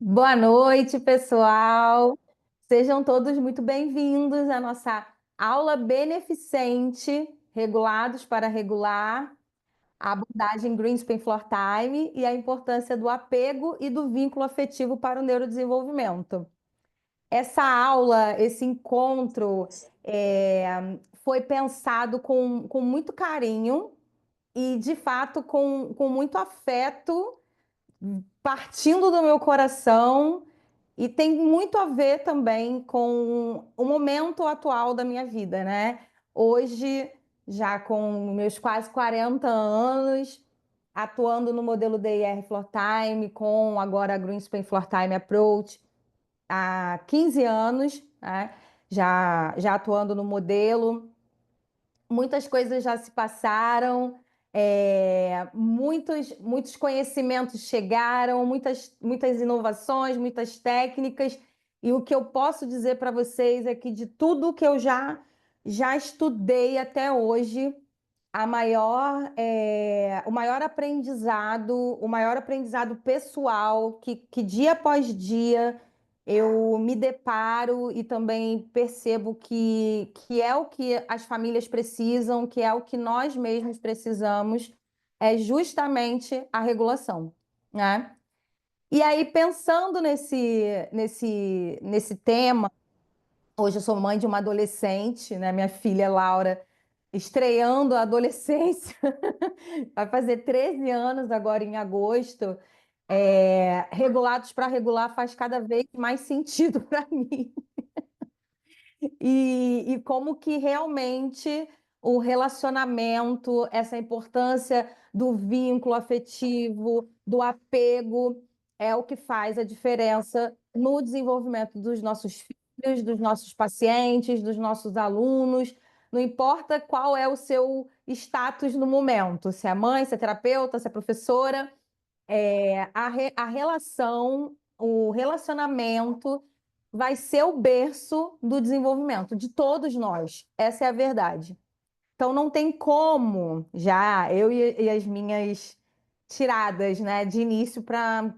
Boa noite, pessoal. Sejam todos muito bem-vindos à nossa aula beneficente, Regulados para Regular, a abordagem Greenspan Floor Time e a importância do apego e do vínculo afetivo para o neurodesenvolvimento. Essa aula, esse encontro, foi pensado com muito carinho e, de fato, com muito afeto, partindo do meu coração. E tem muito a ver também com o momento atual da minha vida, né? Hoje, já com meus quase 40 anos, atuando no modelo DIR Floor Time, com agora a Greenspan Floor Time Approach, há 15 anos, né? Já atuando no modelo. Muitas coisas já se passaram, muitos conhecimentos chegaram, muitas inovações, muitas técnicas, e o que eu posso dizer para vocês é que de tudo que eu já estudei até hoje, o maior aprendizado pessoal que dia após dia eu me deparo e também percebo que é o que as famílias precisam, que é o que nós mesmos precisamos, é justamente a regulação, né? E aí, pensando nesse tema, hoje eu sou mãe de uma adolescente, né? Minha filha Laura estreando a adolescência, vai fazer 13 anos agora em agosto. Regulados para regular faz cada vez mais sentido para mim. E como que realmente o relacionamento, essa importância do vínculo afetivo, do apego, é o que faz a diferença no desenvolvimento dos nossos filhos, dos nossos pacientes, dos nossos alunos. Não importa qual é o seu status no momento, se é mãe, se é terapeuta, se é professora, a relação, o relacionamento vai ser o berço do desenvolvimento de todos nós. Essa é a verdade. Então não tem como, já eu e as minhas tiradas, né, de início para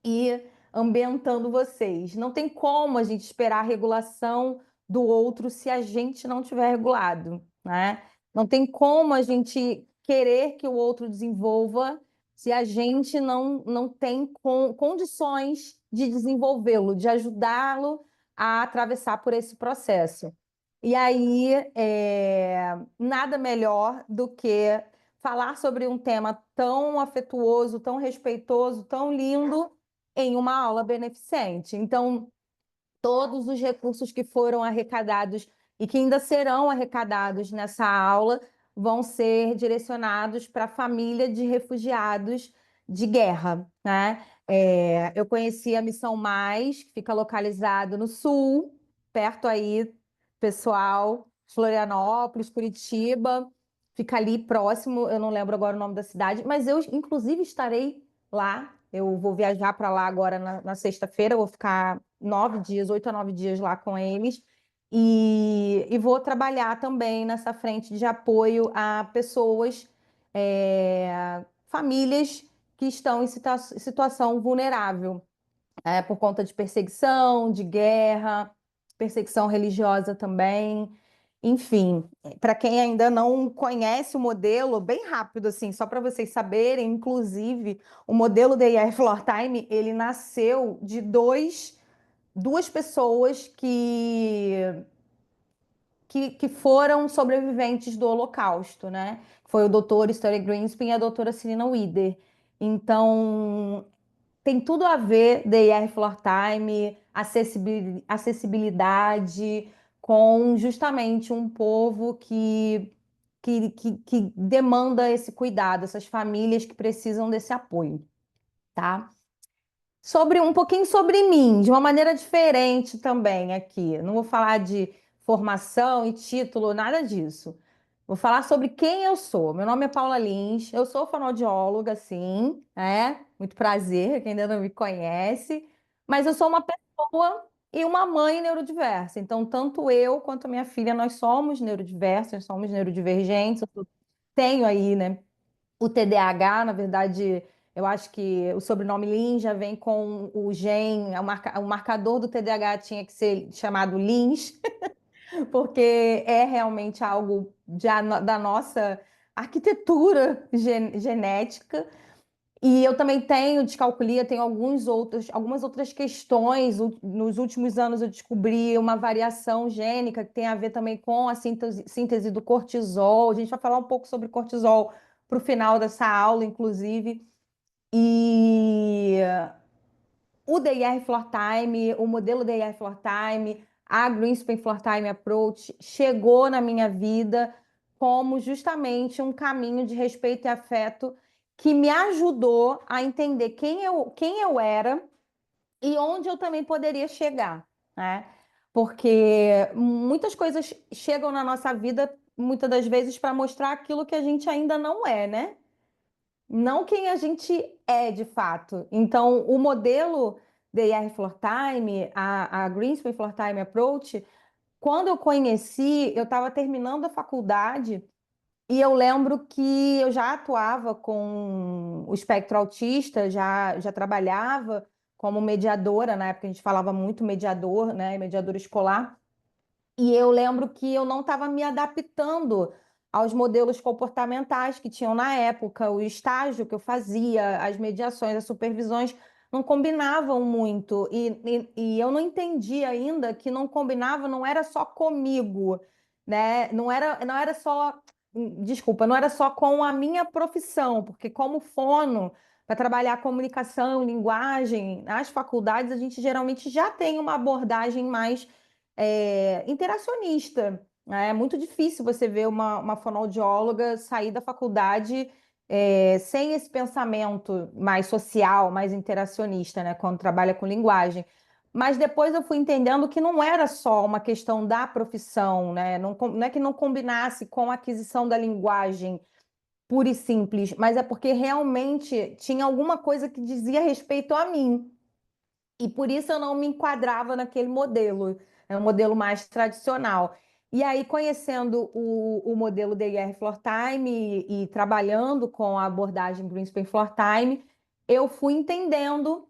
ir ambientando vocês. Não tem como a gente esperar a regulação do outro se a gente não tiver regulado, né? Não tem como a gente querer que o outro desenvolva se a gente não tem condições de desenvolvê-lo, de ajudá-lo a atravessar por esse processo. E aí, nada melhor do que falar sobre um tema tão afetuoso, tão respeitoso, tão lindo em uma aula beneficente. Então, todos os recursos que foram arrecadados e que ainda serão arrecadados nessa aula vão ser direcionados para a família de refugiados de guerra, né? Eu conheci a Missão Mais, que fica localizado no sul, perto aí, pessoal, Florianópolis, Curitiba, fica ali próximo, eu não lembro agora o nome da cidade, mas eu, inclusive, estarei lá. Eu vou viajar para lá agora na sexta-feira, vou ficar 9 dias, 8 a 9 dias lá com eles. E vou trabalhar também nessa frente de apoio a pessoas, famílias que estão em situação vulnerável, por conta de perseguição, de guerra, perseguição religiosa também. Enfim, para quem ainda não conhece o modelo, bem rápido assim, só para vocês saberem, inclusive, o modelo DIR Floor Time, ele nasceu de duas pessoas que foram sobreviventes do Holocausto, né? Foi o doutor Sterling Greenspan e a doutora Celina Wider. Então, tem tudo a ver DIR Floor Time, acessibilidade, com justamente um povo que demanda esse cuidado, essas famílias que precisam desse apoio, tá? Sobre um pouquinho sobre mim, de uma maneira diferente também aqui. Não vou falar de formação e título, nada disso. Vou falar sobre quem eu sou. Meu nome é Paula Lins, eu sou fonoaudióloga, sim, muito prazer, quem ainda não me conhece, mas eu sou uma pessoa e uma mãe neurodiversa. Então, tanto eu quanto a minha filha, nós somos neurodiversas, somos neurodivergentes. Eu tenho aí, né, o TDAH, na verdade, Eu acho que o sobrenome Lins já vem com o gen, o marcador do TDAH tinha que ser chamado Lins, porque é realmente algo da nossa arquitetura genética. E eu também tenho descalculia, tenho algumas outras questões. Nos últimos anos eu descobri uma variação gênica que tem a ver também com a síntese do cortisol. A gente vai falar um pouco sobre cortisol para o final dessa aula, inclusive. E o DIR Floor Time, o modelo DIR Floor Time, a Greenspan Floor Time Approach chegou na minha vida como justamente um caminho de respeito e afeto que me ajudou a entender quem eu era e onde eu também poderia chegar, né? Porque muitas coisas chegam na nossa vida, muitas das vezes, para mostrar aquilo que a gente ainda não é, né? Não quem a gente é de fato. Então, o modelo DIR Floor Time, a Greenspan Floor Time Approach, quando eu conheci, eu estava terminando a faculdade e eu lembro que eu já atuava com o espectro autista, já trabalhava como mediadora, na época a gente falava muito mediador, né, mediadora escolar. E eu lembro que eu não estava me adaptando aos modelos comportamentais que tinham na época, o estágio que eu fazia, as mediações, as supervisões não combinavam muito. E eu não entendi ainda que não combinava, não era só comigo, né? Não era só, desculpa, não era só com a minha profissão, porque como fono, para trabalhar comunicação, linguagem, nas faculdades, a gente geralmente já tem uma abordagem mais interacionista, né? É muito difícil você ver uma fonoaudióloga sair da faculdade sem esse pensamento mais social, mais interacionista, né? Quando trabalha com linguagem. Mas depois eu fui entendendo que não era só uma questão da profissão, né? Não é que não combinasse com a aquisição da linguagem pura e simples, mas é porque realmente tinha alguma coisa que dizia respeito a mim. E por isso eu não me enquadrava naquele modelo, é um modelo mais tradicional. E aí, conhecendo o modelo DIR Floor Time e trabalhando com a abordagem Greenspan Floor Time, eu fui entendendo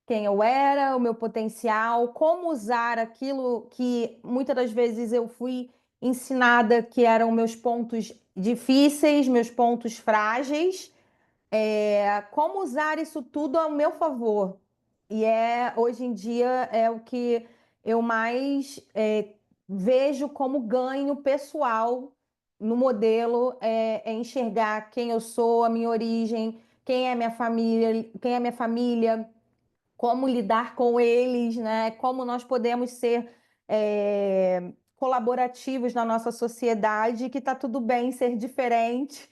quem eu era, o meu potencial, como usar aquilo que muitas das vezes eu fui ensinada que eram meus pontos difíceis, meus pontos frágeis, como usar isso tudo ao meu favor. E hoje em dia é o que eu mais vejo como ganho pessoal no modelo, é enxergar quem eu sou, a minha origem, quem é minha família, como lidar com eles, né? Como nós podemos ser colaborativos na nossa sociedade, que está tudo bem ser diferente.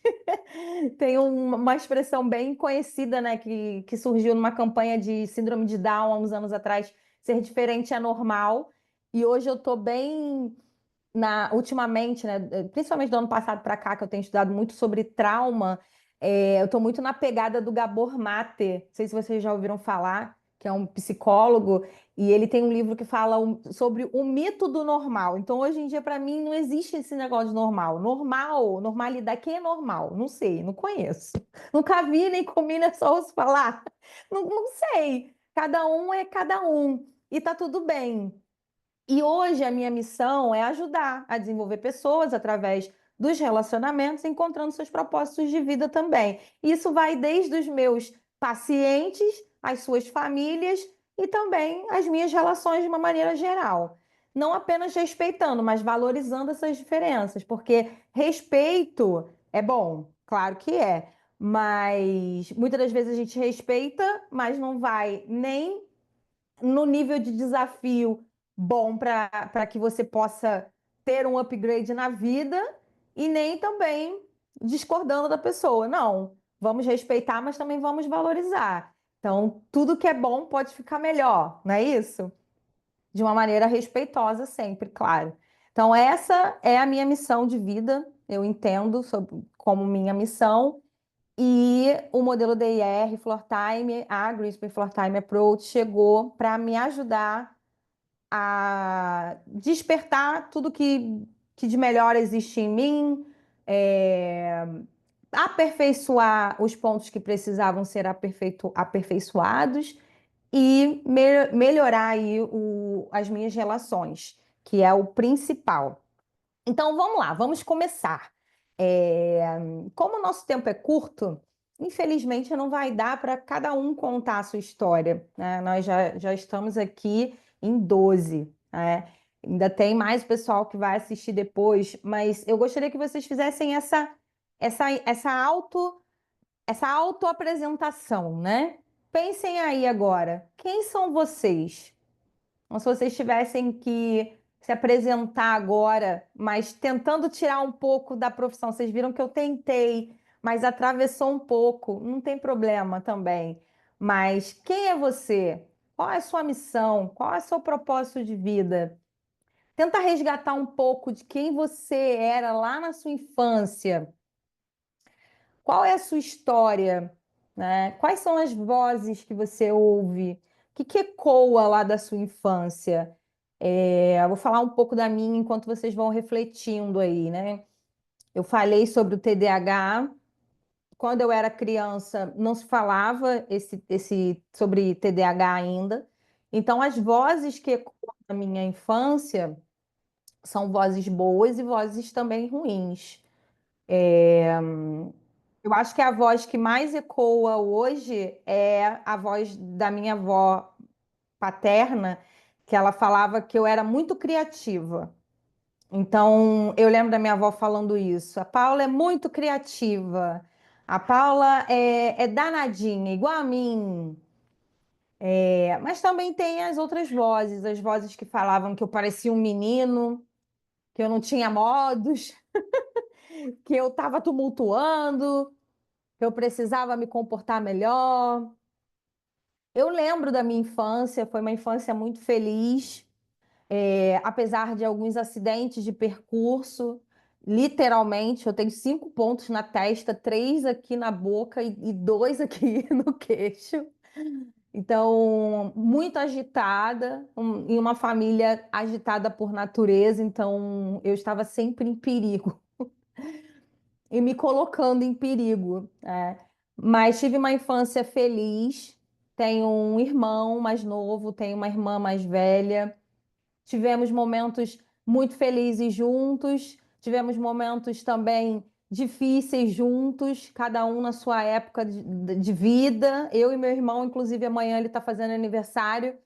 Tem uma expressão bem conhecida, né, que surgiu numa campanha de síndrome de Down há uns anos atrás, ser diferente é normal. E hoje eu estou bem ultimamente, né, principalmente do ano passado para cá, que eu tenho estudado muito sobre trauma, eu estou muito na pegada do Gabor Mate. Não sei se vocês já ouviram falar, que é um psicólogo, e ele tem um livro que fala sobre o mito do normal. Então, hoje em dia, para mim, não existe esse negócio de normal. Normal, normalidade. Quem é normal? Não sei, não conheço. Nunca vi, nem comi, nem só ouço falar. Não sei. Cada um é cada um. E tá tudo bem. E hoje a minha missão é ajudar a desenvolver pessoas através dos relacionamentos, encontrando seus propósitos de vida também. Isso vai desde os meus pacientes, as suas famílias e também as minhas relações de uma maneira geral. Não apenas respeitando, mas valorizando essas diferenças, porque respeito é bom, claro que é, mas muitas das vezes a gente respeita, mas não vai nem no nível de desafio bom para que você possa ter um upgrade na vida e nem também discordando da pessoa. Não, vamos respeitar, mas também vamos valorizar. Então, tudo que é bom pode ficar melhor, não é isso? De uma maneira respeitosa sempre, claro. Então, essa é a minha missão de vida, eu entendo como minha missão. E o modelo DIR, Floor Time, a Greenspan Floor Time Approach, chegou para me ajudar a despertar tudo que de melhor existe em mim, é, aperfeiçoar os pontos que precisavam ser aperfeiçoados e melhorar aí as minhas relações, que é o principal. Então vamos lá, vamos começar. É, Como o nosso tempo é curto, infelizmente não vai dar para cada um contar a sua história, né? Nós já estamos aqui em 12, né? Ainda tem mais pessoal que vai assistir depois, mas eu gostaria que vocês fizessem essa, essa auto, essa autoapresentação, né? Pensem aí agora, quem são vocês? Como se vocês tivessem que se apresentar agora, mas tentando tirar um pouco da profissão. Vocês viram que eu tentei, mas atravessou um pouco. Não tem problema também. Mas quem é você? Qual é a sua missão? Qual é o seu propósito de vida? Tenta resgatar um pouco de quem você era lá na sua infância. Qual é a sua história, né? Quais são as vozes que você ouve? O que ecoa lá da sua infância? Eu vou falar um pouco da minha enquanto vocês vão refletindo aí, né? Eu falei sobre o TDAH. Quando eu era criança, não se falava sobre TDAH ainda. Então, as vozes que ecoam na minha infância são vozes boas e vozes também ruins. Eu acho que a voz que mais ecoa hoje é a voz da minha avó paterna, que ela falava que eu era muito criativa. Então, eu lembro da minha avó falando isso. A Paula é muito criativa. A Paula é danadinha, igual a mim. Mas também tem as vozes que falavam que eu parecia um menino, que eu não tinha modos, que eu estava tumultuando, que eu precisava me comportar melhor. Eu lembro da minha infância, foi uma infância muito feliz, apesar de alguns acidentes de percurso. Literalmente, eu tenho 5 pontos na testa, 3 aqui na boca e 2 aqui no queixo. Então, muito agitada, em uma família agitada por natureza, então eu estava sempre em perigo e me colocando em perigo, né? Mas tive uma infância feliz. Tenho um irmão mais novo, tenho uma irmã mais velha. Tivemos momentos muito felizes juntos, tivemos momentos também difíceis juntos, cada um na sua época de vida. Eu e meu irmão, inclusive, amanhã ele está fazendo aniversário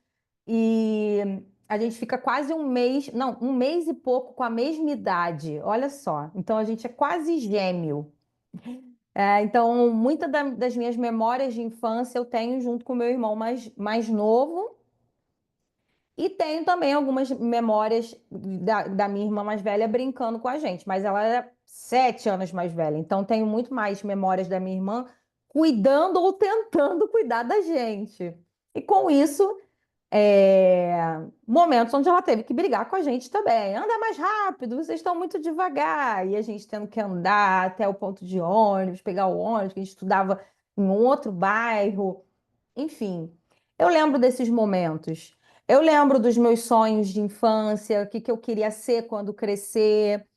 e a gente fica quase um mês, não, um mês e pouco com a mesma idade, olha só. Então a gente é quase gêmeo. Então, muitas das minhas memórias de infância eu tenho junto com meu irmão mais novo. E tenho também algumas memórias da minha irmã mais velha brincando com a gente, mas ela era 7 anos mais velha, então tenho muito mais memórias da minha irmã cuidando ou tentando cuidar da gente. E com isso, momentos onde ela teve que brigar com a gente também. Anda mais rápido, vocês estão muito devagar. E a gente tendo que andar até o ponto de ônibus, pegar o ônibus, que a gente estudava em um outro bairro. Enfim, eu lembro desses momentos. Eu lembro dos meus sonhos de infância, o que que eu queria ser quando crescer.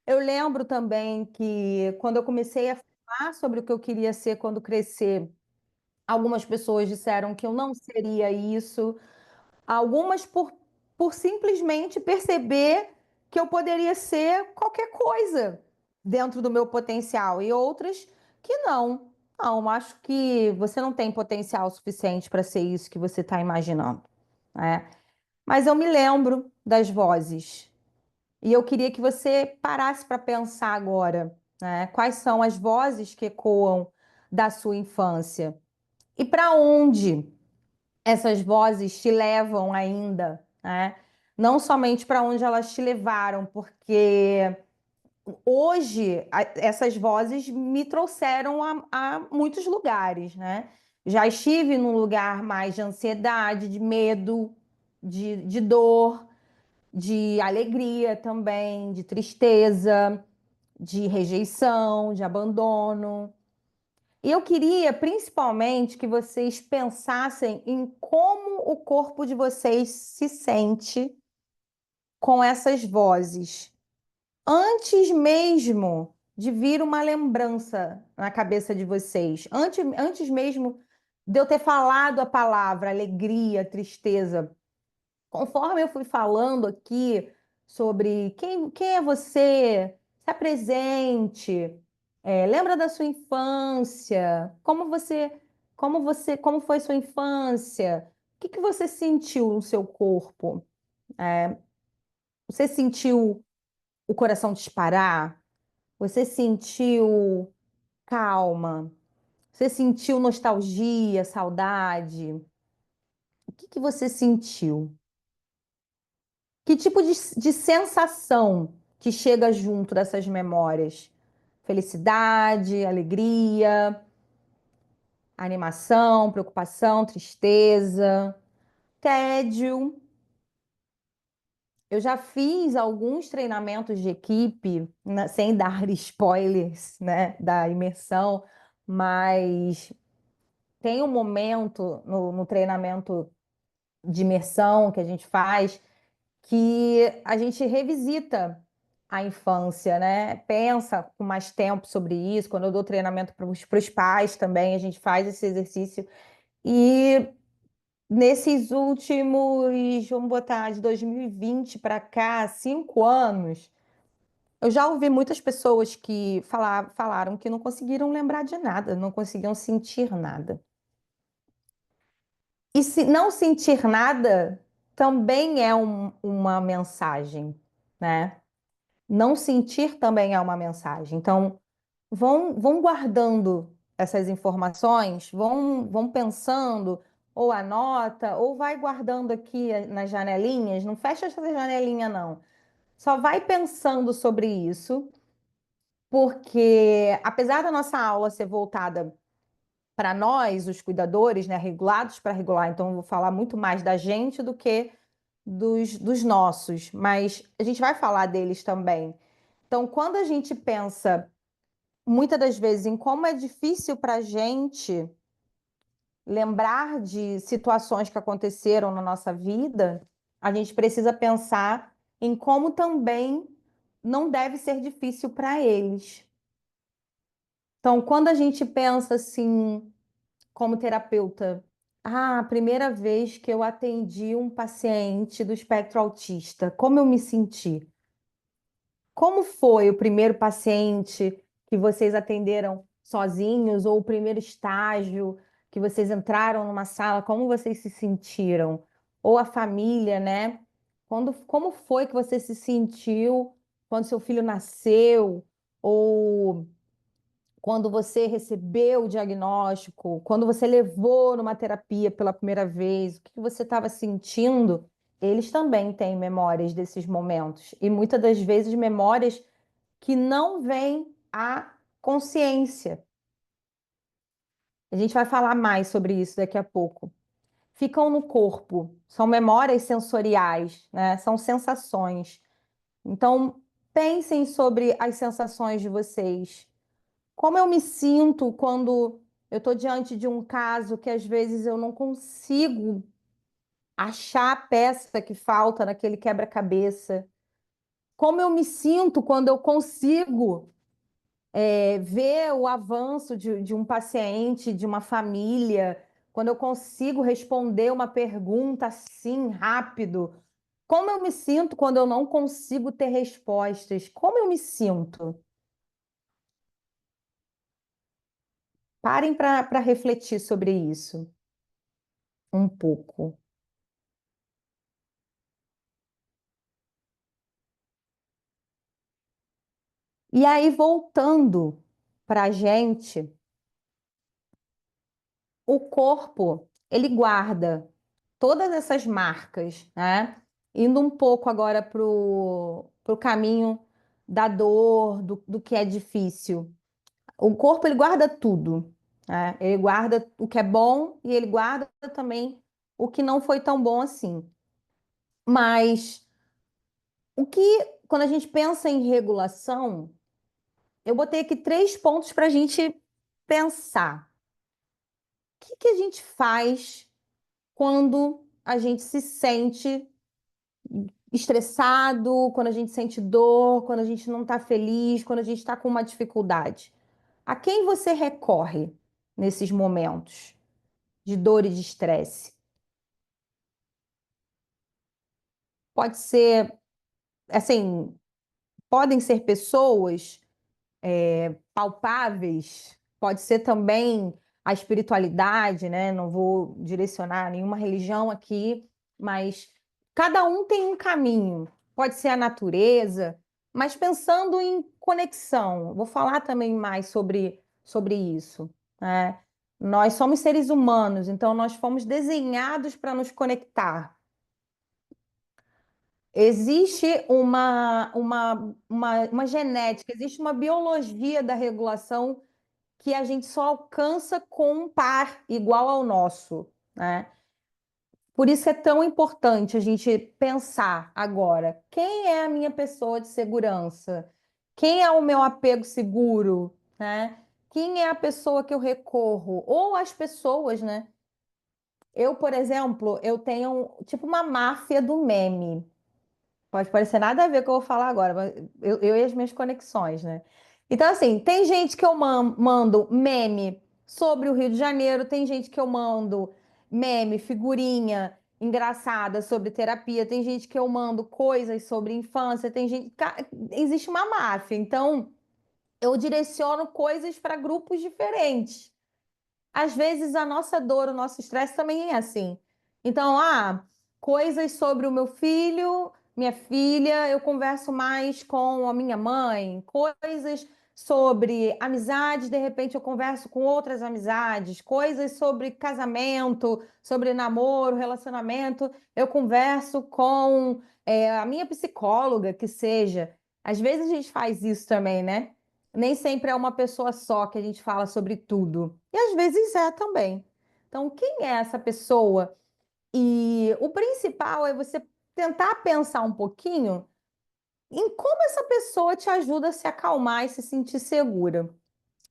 Eu lembro também que quando eu comecei a falar sobre o que eu queria ser quando crescer, algumas pessoas disseram que eu não seria isso. Algumas por simplesmente perceber que eu poderia ser qualquer coisa dentro do meu potencial, e outras que não. Não, acho que você não tem potencial suficiente para ser isso que você está imaginando, né? Mas eu me lembro das vozes, e eu queria que você parasse para pensar agora, né? Quais são as vozes que ecoam da sua infância e para onde essas vozes te levam ainda, né? Não somente para onde elas te levaram, porque hoje essas vozes me trouxeram a muitos lugares, né? Já estive num lugar mais de ansiedade, de medo, de dor, de alegria também, de tristeza, de rejeição, de abandono. E eu queria principalmente que vocês pensassem em como o corpo de vocês se sente com essas vozes, antes mesmo de vir uma lembrança na cabeça de vocês. Antes mesmo de eu ter falado a palavra alegria, tristeza. Conforme eu fui falando aqui sobre quem é você, se apresente, lembra da sua infância, como foi sua infância, o que que você sentiu no seu corpo? Você sentiu o coração disparar? Você sentiu calma? Você sentiu nostalgia, saudade? O que que você sentiu? Que tipo de sensação que chega junto dessas memórias? Felicidade, alegria, animação, preocupação, tristeza, tédio. Eu já fiz alguns treinamentos de equipe, né, sem dar spoilers, né, da imersão, mas tem um momento no treinamento de imersão que a gente faz que a gente revisita a infância, né? Pensa com mais tempo sobre isso. Quando eu dou treinamento para os pais também, a gente faz esse exercício. E nesses últimos, vamos botar, de 2020 para cá, 5 anos, eu já ouvi muitas pessoas que falaram que não conseguiram lembrar de nada, não conseguiam sentir nada. E se não sentir nada também é uma mensagem, né? Não sentir também é uma mensagem. Então, vão guardando essas informações, vão pensando, ou anota, ou vai guardando aqui nas janelinhas. Não fecha essa janelinha, não. Só vai pensando sobre isso, porque apesar da nossa aula ser voltada para nós, os cuidadores, né, regulados para regular, então eu vou falar muito mais da gente do que dos nossos, mas a gente vai falar deles também. Então, quando a gente pensa muitas das vezes em como é difícil para a gente lembrar de situações que aconteceram na nossa vida, a gente precisa pensar em como também não deve ser difícil para eles. Então, quando a gente pensa assim, como terapeuta, a primeira vez que eu atendi um paciente do espectro autista, como eu me senti? Como foi o primeiro paciente que vocês atenderam sozinhos ou o primeiro estágio que vocês entraram numa sala? Como vocês se sentiram? Ou a família, né? Como foi que você se sentiu quando seu filho nasceu? Ou quando você recebeu o diagnóstico? Quando você levou numa terapia pela primeira vez? O que você estava sentindo? Eles também têm memórias desses momentos. E muitas das vezes memórias que não vem à consciência. A gente vai falar mais sobre isso daqui a pouco. Ficam no corpo, são memórias sensoriais, né? São sensações. Então, pensem sobre as sensações de vocês. Como eu me sinto quando eu estou diante de um caso que às vezes eu não consigo achar a peça que falta naquele quebra-cabeça? Como eu me sinto quando eu consigo ver o avanço de um paciente, de uma família, quando eu consigo responder uma pergunta assim, rápido. Como eu me sinto quando eu não consigo ter respostas? Como eu me sinto? Parem para refletir sobre isso um pouco. E aí, voltando para a gente, o corpo, ele guarda todas essas marcas, né? Indo um pouco agora pro caminho da dor, do que é difícil. O corpo, ele guarda tudo, né? Ele guarda o que é bom e ele guarda também o que não foi tão bom assim. Mas o que, quando a gente pensa em regulação, eu botei aqui 3 pontos para a gente pensar. O que que a gente faz quando a gente se sente estressado, quando a gente sente dor, quando a gente não está feliz, quando a gente está com uma dificuldade? A quem você recorre nesses momentos de dor e de estresse? Pode ser, assim, podem ser pessoas palpáveis, pode ser também a espiritualidade, né? Não vou direcionar nenhuma religião aqui, mas cada um tem um caminho. Pode ser a natureza, mas pensando em conexão, vou falar também mais sobre isso, né? Nós somos seres humanos, então nós fomos desenhados para nos conectar. Existe uma genética, existe uma biologia da regulação que a gente só alcança com um par igual ao nosso, né? Por isso é tão importante a gente pensar agora, quem é a minha pessoa de segurança? Quem é o meu apego seguro, né? Quem é a pessoa que eu recorro? Ou as pessoas, né? Eu, por exemplo, eu tenho tipo uma máfia do meme. Pode parecer nada a ver com o que eu vou falar agora, mas eu e as minhas conexões, né? Então, assim, tem gente que eu mando meme sobre o Rio de Janeiro, tem gente que eu mando meme, figurinha engraçada sobre terapia, tem gente que eu mando coisas sobre infância, tem gente. Existe uma máfia, então eu direciono coisas para grupos diferentes. Às vezes a nossa dor, o nosso estresse também é assim. Então, coisas sobre o meu filho, minha filha, eu converso mais com a minha mãe, coisas sobre amizades, de repente eu converso com outras amizades, coisas sobre casamento, sobre namoro, relacionamento, eu converso com a minha psicóloga, que seja. Às vezes a gente faz isso também, né? Nem sempre é uma pessoa só que a gente fala sobre tudo. E às vezes é também. Então, quem é essa pessoa? E o principal é você tentar pensar um pouquinho em como essa pessoa te ajuda a se acalmar e se sentir segura. O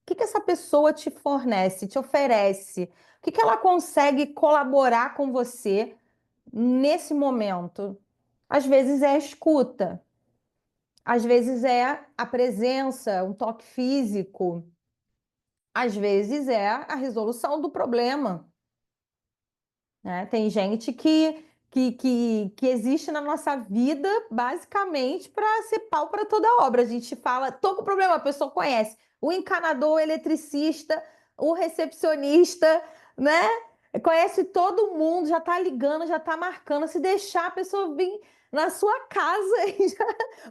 que que essa pessoa te fornece, te oferece? O que que ela consegue colaborar com você nesse momento? Às vezes é a escuta, às vezes é a presença, um toque físico. Às vezes é a resolução do problema, né? Tem gente que existe na nossa vida basicamente para ser pau para toda obra. A gente fala, tô com problema, a pessoa conhece o encanador, o eletricista, o recepcionista, né? Conhece todo mundo, já tá ligando, já tá marcando. Se deixar a pessoa vir na sua casa e já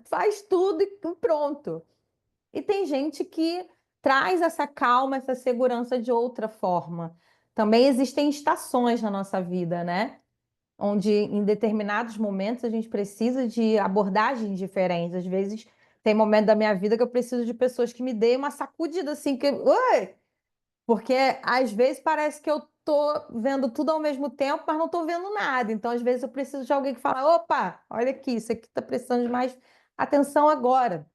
faz tudo e pronto. E tem gente que traz essa calma, essa segurança de outra forma. Também existem estações na nossa vida, né? Onde em determinados momentos a gente precisa de abordagens diferentes. Às vezes tem momento da minha vida que eu preciso de pessoas que me deem uma sacudida assim, que, oi! Porque às vezes parece que eu tô vendo tudo ao mesmo tempo, mas não tô vendo nada. Então, às vezes eu preciso de alguém que fala, opa, olha aqui, isso aqui está precisando de mais atenção agora.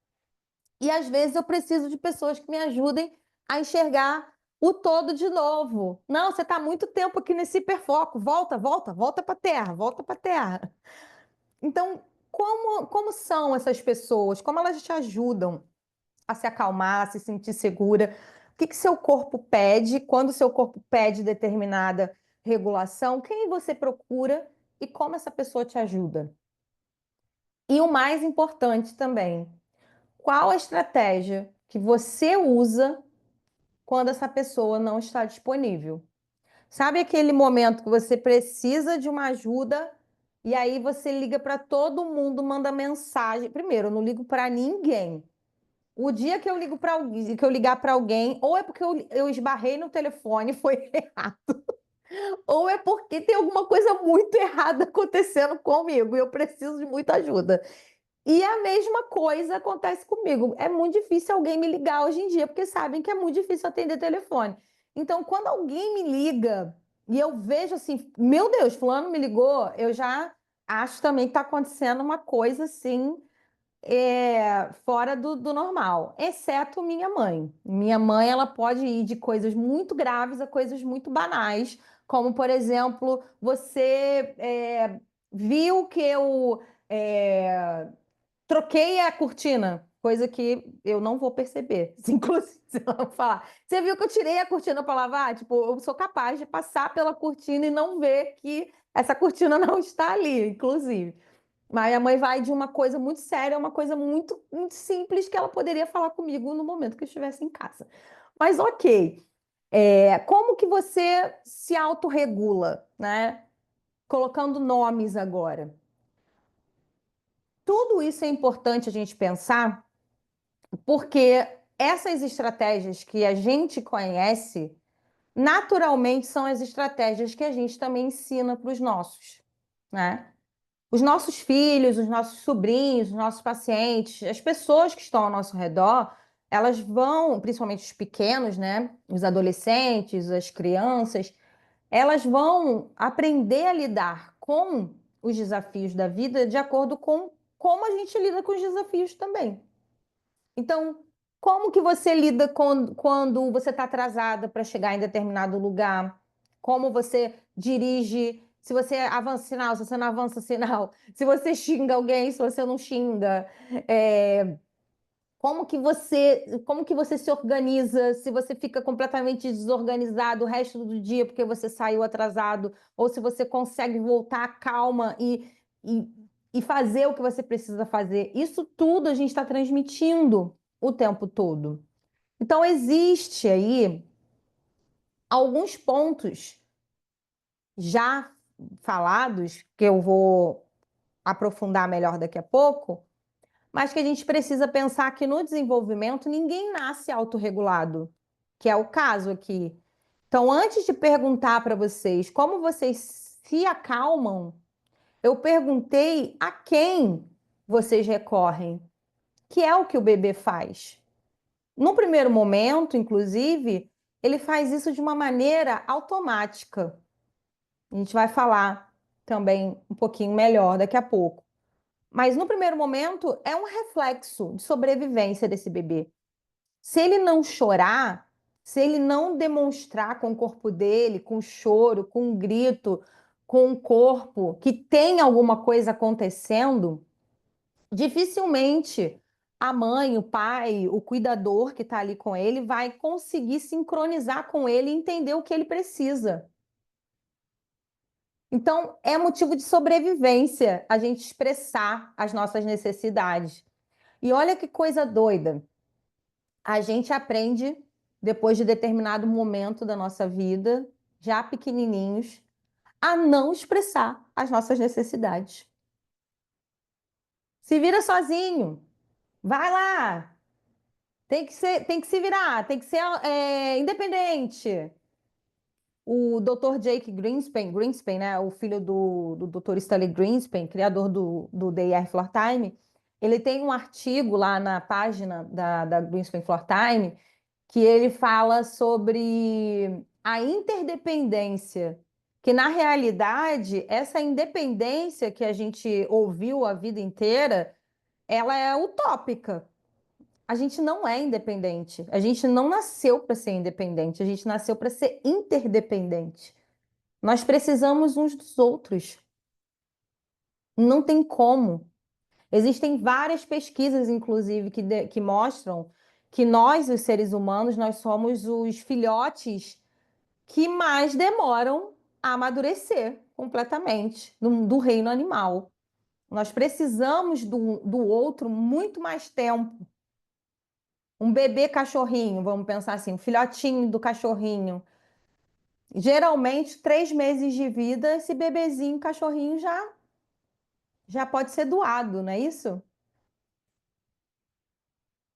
E às vezes eu preciso de pessoas que me ajudem a enxergar o todo de novo. Não, você está muito tempo aqui nesse hiperfoco. Volta, volta, volta para a Terra, volta para a Terra. Então, como são essas pessoas? Como elas te ajudam a se acalmar, a se sentir segura? O que que seu corpo pede? Quando seu corpo pede determinada regulação, quem você procura e como essa pessoa te ajuda? E o mais importante também, qual a estratégia que você usa quando essa pessoa não está disponível? Sabe aquele momento que você precisa de uma ajuda e aí você liga para todo mundo, manda mensagem. Primeiro, eu não ligo para ninguém. O dia que eu ligo para alguém, que eu ligar para alguém, ou é porque eu esbarrei no telefone, foi errado, ou é porque tem alguma coisa muito errada acontecendo comigo e eu preciso de muita ajuda. E a mesma coisa acontece comigo. É muito difícil alguém me ligar hoje em dia, porque sabem que é muito difícil atender telefone. Então, quando alguém me liga e eu vejo assim, meu Deus, fulano me ligou, eu já acho também que está acontecendo uma coisa assim, fora do normal, exceto minha mãe. Minha mãe, ela pode ir de coisas muito graves a coisas muito banais, como, por exemplo, você viu que eu Troquei a cortina, coisa que eu não vou perceber. Inclusive, se ela falar, você viu que eu tirei a cortina para lavar? Tipo, eu sou capaz de passar pela cortina e não ver que essa cortina não está ali, inclusive. Mas a mãe vai de uma coisa muito séria a uma coisa muito, muito simples que ela poderia falar comigo no momento que eu estivesse em casa. Mas ok. Como que você se autorregula, né? Colocando nomes agora. Tudo isso é importante a gente pensar, porque essas estratégias que a gente conhece, naturalmente são as estratégias que a gente também ensina para os nossos, né? Os nossos filhos, os nossos sobrinhos, os nossos pacientes, as pessoas que estão ao nosso redor, elas vão, principalmente os pequenos, né? Os adolescentes, as crianças, elas vão aprender a lidar com os desafios da vida de acordo com como a gente lida com os desafios também. Então, como que você lida quando você está atrasada para chegar em determinado lugar? Como você dirige? Se você avança sinal, se você não avança sinal, se você xinga alguém, se você não xinga, É, como que você se organiza? Se você fica completamente desorganizado o resto do dia porque você saiu atrasado, ou se você consegue voltar calma e, e fazer o que você precisa fazer. Isso tudo a gente está transmitindo o tempo todo. Então, existe aí alguns pontos já falados, que eu vou aprofundar melhor daqui a pouco, mas que a gente precisa pensar que no desenvolvimento ninguém nasce autorregulado, que é o caso aqui. Então, antes de perguntar para vocês como vocês se acalmam, eu perguntei a quem vocês recorrem, que é o que o bebê faz. No primeiro momento, inclusive, ele faz isso de uma maneira automática. A gente vai falar também um pouquinho melhor daqui a pouco. Mas no primeiro momento é um reflexo de sobrevivência desse bebê. Se ele não chorar, se ele não demonstrar com o corpo dele, com choro, com grito, com o corpo, que tem alguma coisa acontecendo, dificilmente a mãe, o pai, o cuidador que está ali com ele vai conseguir sincronizar com ele e entender o que ele precisa. Então, é motivo de sobrevivência a gente expressar as nossas necessidades. E olha que coisa doida. A gente aprende, depois de determinado momento da nossa vida, já pequenininhos, a não expressar as nossas necessidades. Se vira sozinho, vai lá, tem que se virar, tem que ser independente. O Dr. Jake Greenspan, né, o filho do Dr. Stanley Greenspan, criador do DR Floor Time, ele tem um artigo lá na página da Greenspan Floor Time que ele fala sobre a interdependência, que na realidade essa independência que a gente ouviu a vida inteira, ela é utópica. A gente não é independente. A gente não nasceu para ser independente. A gente nasceu para ser interdependente. Nós precisamos uns dos outros. Não tem como. Existem várias pesquisas, inclusive, que mostram que nós, os seres humanos, nós somos os filhotes que mais demoram a amadurecer completamente do reino animal. Nós precisamos do outro muito mais tempo. Um bebê cachorrinho, vamos pensar assim, um filhotinho do cachorrinho. Geralmente, 3 meses de vida, esse bebezinho cachorrinho já pode ser doado, não é isso?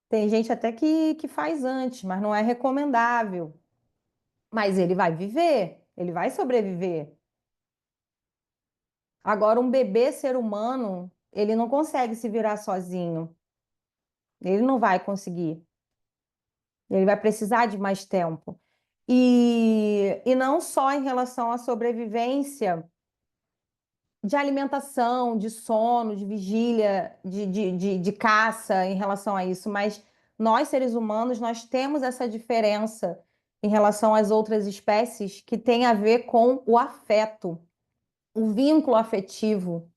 Tem gente até que faz antes, mas não é recomendável. Mas ele vai viver, ele vai sobreviver. Agora, um bebê ser humano, ele não consegue se virar sozinho. Ele não vai conseguir. Ele vai precisar de mais tempo. E não só em relação à sobrevivência de alimentação, de sono, de vigília, de caça em relação a isso, mas nós, seres humanos, nós temos essa diferença em relação às outras espécies que tem a ver com o afeto, o vínculo afetivo.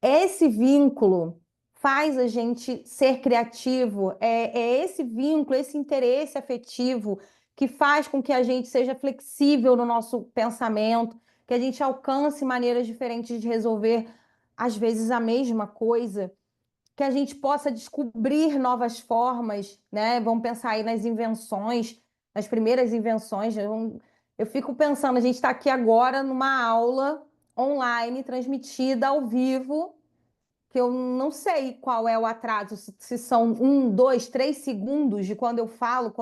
esse vínculo faz a gente ser criativo, é esse vínculo, esse interesse afetivo que faz com que a gente seja flexível no nosso pensamento, que a gente alcance maneiras diferentes de resolver, às vezes, a mesma coisa, que a gente possa descobrir novas formas, né? Vamos pensar aí nas invenções, nas primeiras invenções. Eu fico pensando, a gente está aqui agora numa aula online, transmitida ao vivo, que eu não sei qual é o atraso, se são 1, 2, 3 segundos de quando eu falo,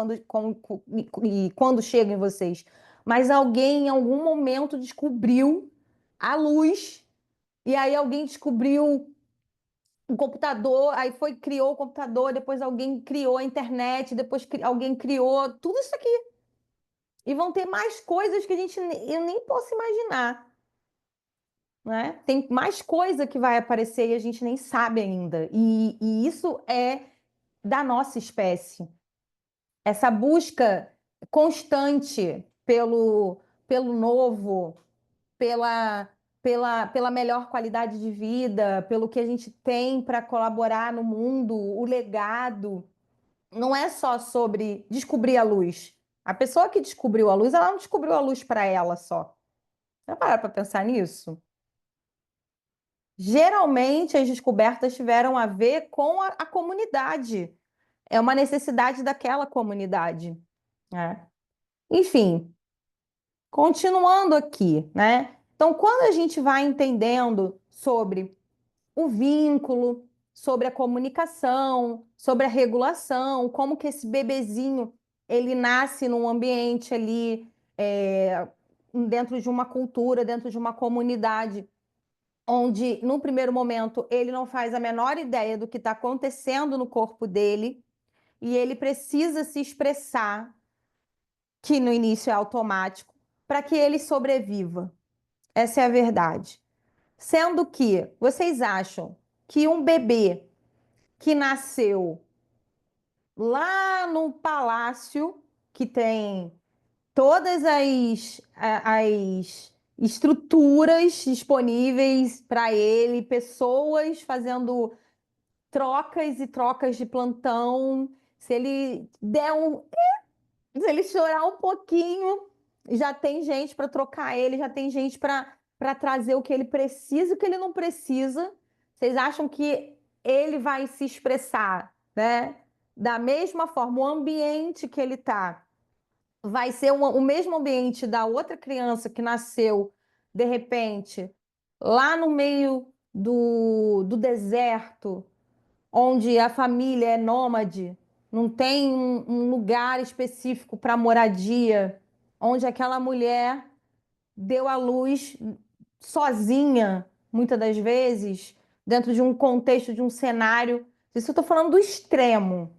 e quando chega em vocês. Mas alguém em algum momento descobriu a luz, e aí alguém descobriu o computador, aí criou o computador, depois alguém criou a internet, depois alguém criou tudo isso aqui. E vão ter mais coisas que eu nem posso imaginar, né? Tem mais coisa que vai aparecer e a gente nem sabe ainda. E isso é da nossa espécie. Essa busca constante pelo novo, pela, pela melhor qualidade de vida, pelo que a gente tem para colaborar no mundo, o legado, não é só sobre descobrir a luz. A pessoa que descobriu a luz, ela não descobriu a luz para ela só. Já pararam para pensar nisso? Geralmente, as descobertas tiveram a ver com a comunidade. É uma necessidade daquela comunidade, né? Enfim, continuando aqui, né? Então, quando a gente vai entendendo sobre o vínculo, sobre a comunicação, sobre a regulação, como que esse bebezinho ele nasce num ambiente ali, dentro de uma cultura, dentro de uma comunidade, onde, no primeiro momento, ele não faz a menor ideia do que está acontecendo no corpo dele, e ele precisa se expressar, que no início é automático, para que ele sobreviva. Essa é a verdade. Sendo que vocês acham que um bebê que nasceu lá no palácio, que tem todas as estruturas disponíveis para ele, pessoas fazendo trocas e trocas de plantão. Se ele der um, Se ele chorar um pouquinho, já tem gente para trocar ele, já tem gente para trazer o que ele precisa e o que ele não precisa. Vocês acham que ele vai se expressar, né? Da mesma forma, o ambiente que ele está vai ser o mesmo ambiente da outra criança que nasceu, de repente, lá no meio do deserto, onde a família é nômade, não tem um lugar específico para moradia, onde aquela mulher deu à luz sozinha, muitas das vezes, dentro de um contexto, de um cenário. Isso eu estou falando do extremo,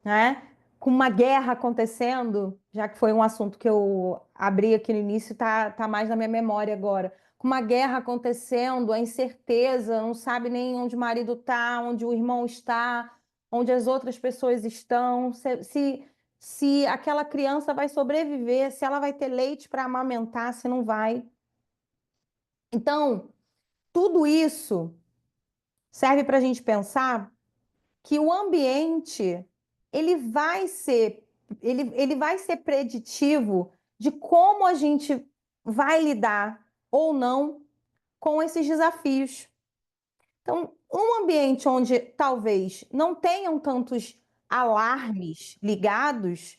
né? Com uma guerra acontecendo, já que foi um assunto que eu abri aqui no início, tá mais na minha memória agora. Com uma guerra acontecendo, a incerteza, não sabe nem onde o marido está, onde o irmão está, onde as outras pessoas estão, se aquela criança vai sobreviver, se ela vai ter leite para amamentar, se não vai. Então, tudo isso serve para a gente pensar que o ambiente ele vai ser ele vai ser preditivo de como a gente vai lidar ou não com esses desafios. Então, um ambiente onde talvez não tenham tantos alarmes ligados,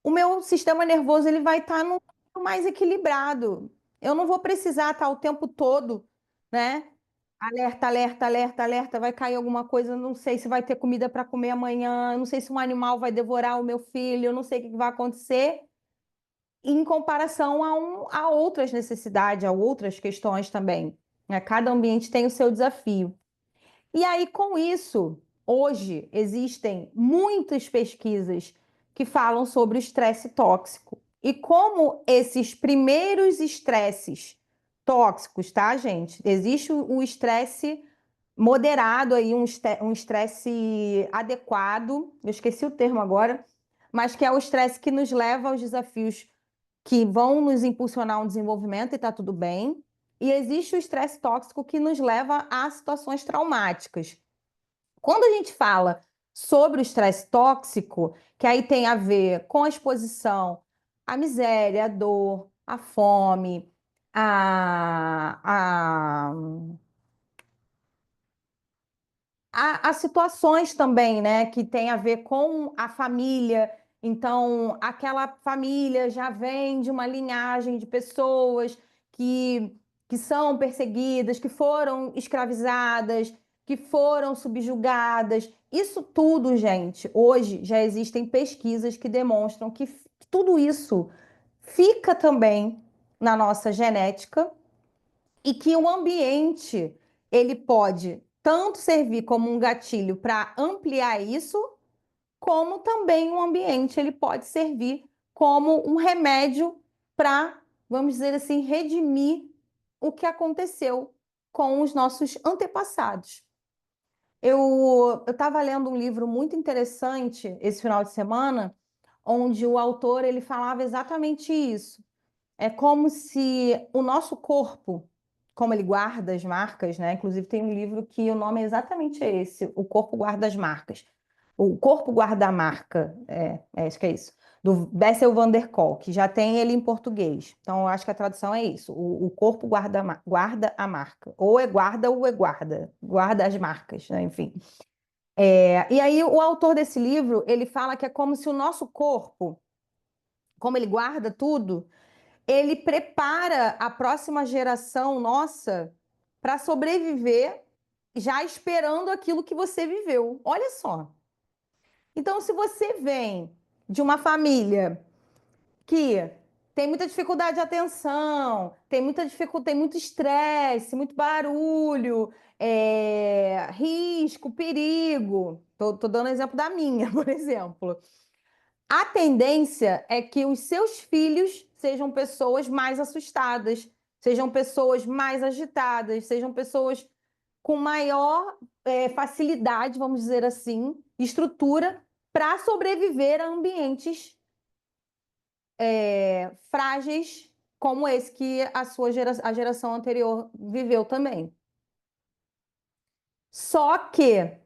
o meu sistema nervoso ele vai estar no mais equilibrado. Eu não vou precisar estar o tempo todo, né? Alerta, alerta, alerta, alerta, vai cair alguma coisa, não sei se vai ter comida para comer amanhã, não sei se um animal vai devorar o meu filho, eu não sei o que vai acontecer, em comparação a outras necessidades, a outras questões também, né? Cada ambiente tem o seu desafio. E aí, com isso, hoje existem muitas pesquisas que falam sobre o estresse tóxico e como esses primeiros estresses tóxicos, tá, gente? Existe o estresse moderado aí, um estresse adequado, eu esqueci o termo agora, mas que é o estresse que nos leva aos desafios que vão nos impulsionar um desenvolvimento e tá tudo bem. e existe o estresse tóxico que nos leva a situações traumáticas. Quando a gente fala sobre o estresse tóxico, que aí tem a ver com a exposição à miséria, à dor, à fome, a, há situações também, né, que tem a ver com a família. Então, aquela família já vem de uma linhagem de pessoas que são perseguidas, que foram escravizadas, que foram subjugadas. Isso tudo, gente, hoje já existem pesquisas que demonstram que tudo isso fica também na nossa genética e que o ambiente ele pode tanto servir como um gatilho para ampliar isso, como também o ambiente ele pode servir como um remédio para, vamos dizer assim, redimir o que aconteceu com os nossos antepassados. Eu estava lendo um livro muito interessante esse final de semana, onde o autor ele falava exatamente isso. É como se o nosso corpo, como ele guarda as marcas, né? Inclusive tem um livro que o nome é exatamente esse, O Corpo Guarda as Marcas. O Corpo Guarda a Marca, acho que é isso, do Bessel van der Kolk, que já tem ele em português. Então, eu acho que a tradução é isso, o corpo guarda, guarda a marca. Ou é guarda, guarda as marcas, né? Enfim. E aí, o autor desse livro, ele fala que é como se o nosso corpo, como ele guarda tudo, ele prepara a próxima geração nossa para sobreviver já esperando aquilo que você viveu. Olha só. Então, se você vem de uma família que tem muita dificuldade de atenção, tem muita dificuldade, tem muito estresse, muito barulho, risco, perigo. Tô dando exemplo da minha, por exemplo. A tendência é que os seus filhos sejam pessoas mais assustadas, sejam pessoas mais agitadas, sejam pessoas com maior facilidade, vamos dizer assim, estrutura para sobreviver a ambientes frágeis como esse que a geração anterior viveu também. Só que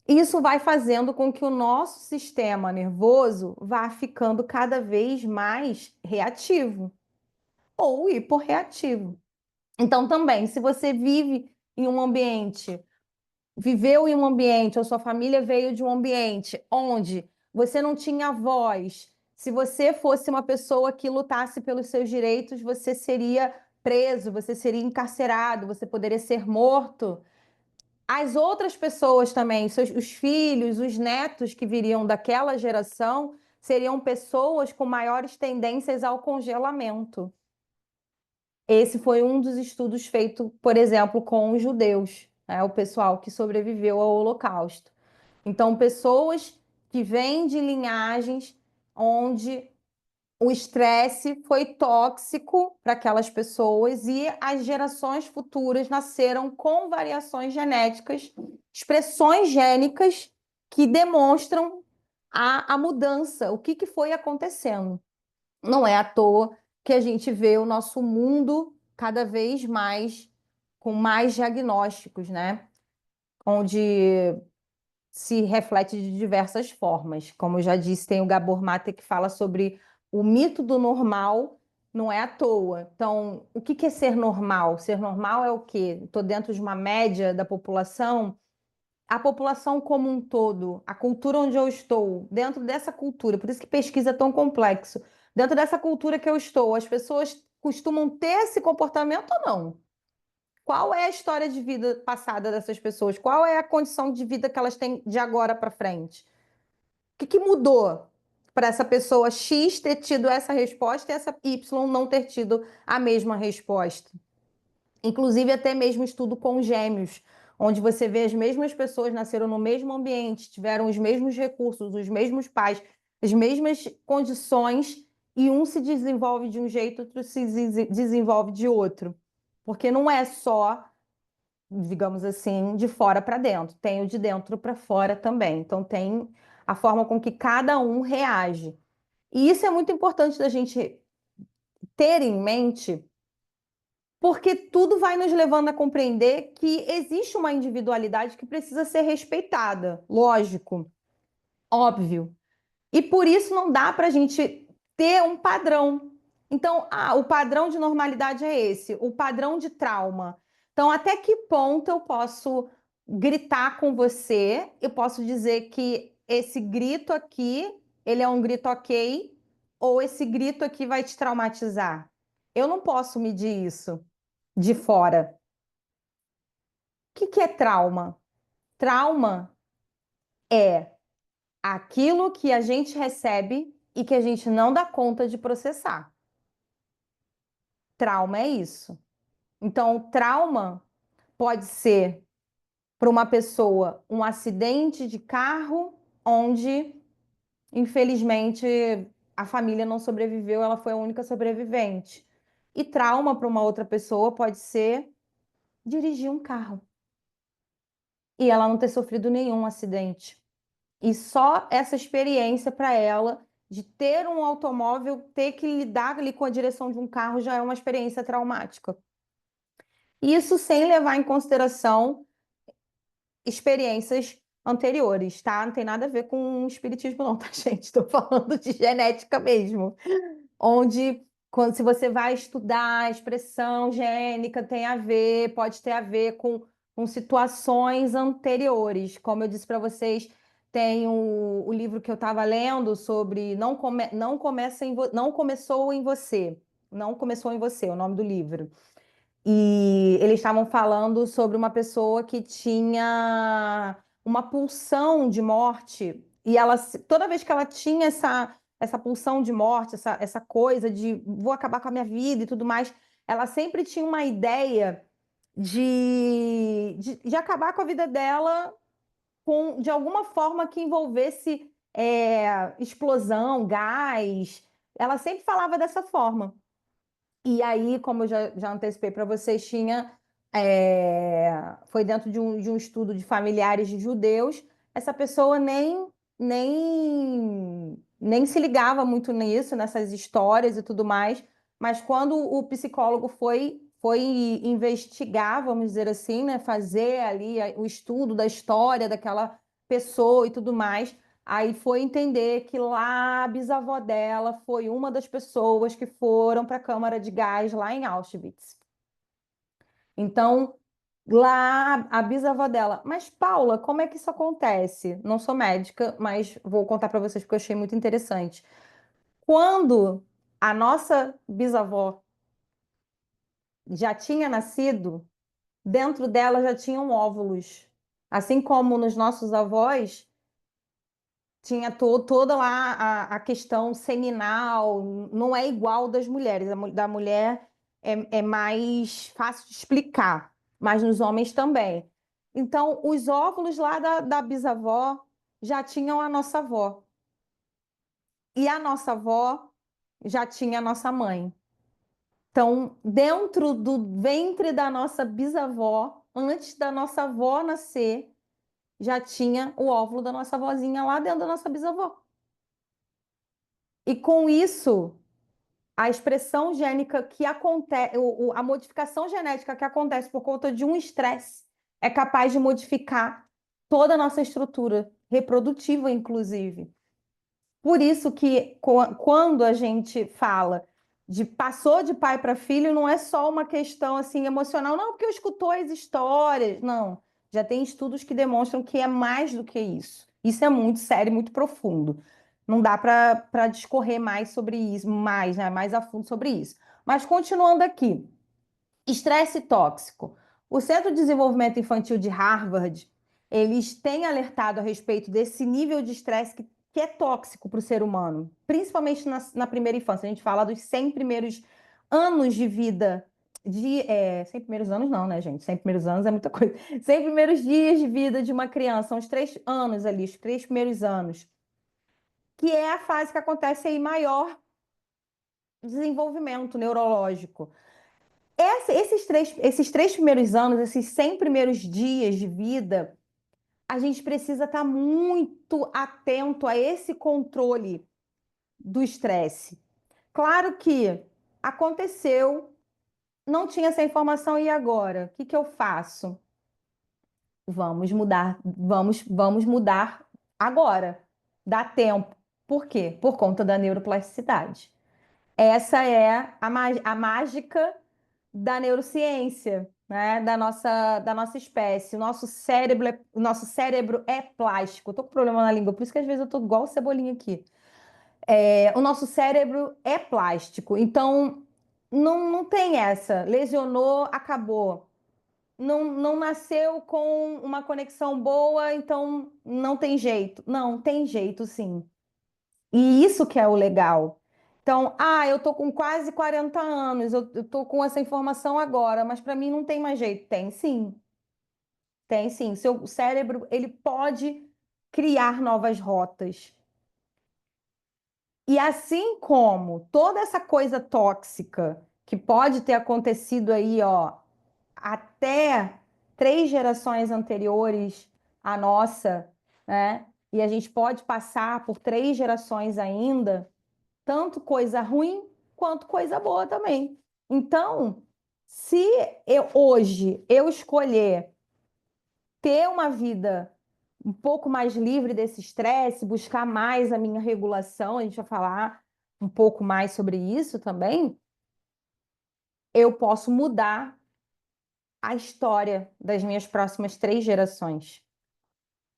isso vai fazendo com que o nosso sistema nervoso vá ficando cada vez mais reativo ou hiporreativo. Então, também, se você em um ambiente, viveu em um ambiente, ou sua família veio de um ambiente onde você não tinha voz, se você fosse uma pessoa que lutasse pelos seus direitos, você seria preso, você seria encarcerado, você poderia ser morto. As outras pessoas também, os filhos, os netos que viriam daquela geração, seriam pessoas com maiores tendências ao congelamento. Esse foi um dos estudos feito, por exemplo, com os judeus, né? O pessoal que sobreviveu ao Holocausto. Então, pessoas que vêm de linhagens onde o estresse foi tóxico para aquelas pessoas e as gerações futuras nasceram com variações genéticas, expressões gênicas que demonstram a mudança, o que foi acontecendo. Não é à toa que a gente vê o nosso mundo cada vez mais com mais diagnósticos, né? Onde se reflete de diversas formas. Como eu já disse, tem o Gabor Mate que fala sobre o mito do normal, não é à toa. Então, o que é ser normal? Ser normal é o quê? Estou dentro de uma média da população. A população como um todo, a cultura onde eu estou, dentro dessa cultura, por isso que pesquisa é tão complexo. Dentro dessa cultura que eu estou, as pessoas costumam ter esse comportamento ou não? Qual é a história de vida passada dessas pessoas? Qual é a condição de vida que elas têm de agora para frente? O que mudou para essa pessoa X ter tido essa resposta e essa Y não ter tido a mesma resposta? Inclusive, até mesmo estudo com gêmeos, onde você vê as mesmas pessoas nasceram no mesmo ambiente, tiveram os mesmos recursos, os mesmos pais, as mesmas condições, e um se desenvolve de um jeito, outro se desenvolve de outro. Porque não é só, digamos assim, de fora para dentro, tem o de dentro para fora também. Então, tem a forma com que cada um reage. E isso é muito importante da gente ter em mente, Porque tudo vai nos levando a compreender que existe uma individualidade que precisa ser respeitada, lógico, óbvio. E por isso não dá para a gente ter um padrão. Então, o padrão de normalidade é esse, o padrão de trauma. Então, até que ponto eu posso gritar com você? Eu posso dizer que esse grito aqui, ele é um grito ok, ou esse grito aqui vai te traumatizar? Eu não posso medir isso de fora. O que é trauma? Trauma é aquilo que a gente recebe e que a gente não dá conta de processar. Trauma é isso. Então, trauma pode ser para uma pessoa um acidente de carro onde, infelizmente, a família não sobreviveu, ela foi a única sobrevivente. E trauma para uma outra pessoa pode ser dirigir um carro e ela não ter sofrido nenhum acidente. E só essa experiência para ela de ter um automóvel, ter que lidar ali com a direção de um carro já é uma experiência traumática. Isso sem levar em consideração experiências anteriores, tá? Não tem nada a ver com espiritismo, não, tá, gente? Estou falando de genética mesmo. Onde, se você vai estudar a expressão gênica, tem a ver, pode ter a ver com situações anteriores. Como eu disse para vocês, tem o livro que eu estava lendo sobre não começou em você. Não começou em você, o nome do livro. E eles estavam falando sobre uma pessoa que tinha uma pulsão de morte, e ela, toda vez que ela tinha essa pulsão de morte, essa coisa de vou acabar com a minha vida e tudo mais, ela sempre tinha uma ideia de acabar com a vida dela de alguma forma que envolvesse explosão, gás. Ela sempre falava dessa forma. E aí, como eu já antecipei para vocês, foi dentro de um estudo de familiares de judeus. Essa pessoa nem se ligava muito nisso, nessas histórias e tudo mais, mas quando o psicólogo foi investigar, vamos dizer assim, né, fazer ali o estudo da história daquela pessoa e tudo mais, aí foi entender que lá a bisavó dela foi uma das pessoas que foram para a câmara de gás lá em Auschwitz. Então, lá a bisavó dela. Mas, Paula, como é que isso acontece? Não sou médica, mas vou contar para vocês porque eu achei muito interessante. Quando a nossa bisavó já tinha nascido, dentro dela já tinham óvulos. Assim como nos nossos avós tinha toda lá a questão seminal, não é igual das mulheres. Da mulher é mais fácil de explicar, mas nos homens também. Então, os óvulos lá da bisavó já tinham a nossa avó. E a nossa avó já tinha a nossa mãe. Então, dentro do ventre da nossa bisavó, antes da nossa avó nascer, já tinha o óvulo da nossa avózinha lá dentro da nossa bisavó. E com isso, a expressão gênica que acontece, a modificação genética que acontece por conta de um estresse é capaz de modificar toda a nossa estrutura reprodutiva, inclusive. Por isso que quando a gente fala de passou de pai para filho, não é só uma questão assim emocional, não, porque eu escutou as histórias, não. Já tem estudos que demonstram que é mais do que isso. Isso é muito sério, muito profundo. Não dá para discorrer mais sobre isso, né, mais a fundo sobre isso. Mas continuando aqui, estresse tóxico. O Centro de Desenvolvimento Infantil de Harvard, eles têm alertado a respeito desse nível de estresse que é tóxico para o ser humano, principalmente na primeira infância. A gente fala dos 100 primeiros anos de vida. 100 primeiros anos não, né, gente? 100 primeiros anos é muita coisa. 100 primeiros dias de vida de uma criança, são os 3 anos ali, os 3 primeiros anos, que é a fase que acontece aí maior desenvolvimento neurológico. Esses três primeiros anos, esses 100 primeiros dias de vida, a gente precisa estar muito atento a esse controle do estresse. Claro que aconteceu, Não tinha essa informação e agora? O que que eu faço? Vamos mudar agora. Dá tempo. Por quê? Por conta da neuroplasticidade. Essa é a mágica da neurociência, né? Da nossa espécie. O nosso cérebro é plástico. Eu tô com problema na língua, por isso que às vezes eu tô igual o Cebolinha aqui. O nosso cérebro é plástico, então não tem essa. Lesionou, acabou. Não nasceu com uma conexão boa, então não tem jeito. Não, tem jeito sim. E isso que é o legal. Então, eu tô com quase 40 anos, eu tô com essa informação agora, mas para mim não tem mais jeito. Tem sim, tem sim. Seu cérebro, ele pode criar novas rotas. E assim como toda essa coisa tóxica que pode ter acontecido aí, ó, até 3 gerações anteriores à nossa, né? E a gente pode passar por 3 gerações ainda, tanto coisa ruim quanto coisa boa também. Então, se hoje eu escolher ter uma vida um pouco mais livre desse estresse, buscar mais a minha regulação, a gente vai falar um pouco mais sobre isso também, eu posso mudar a história das minhas próximas 3 gerações.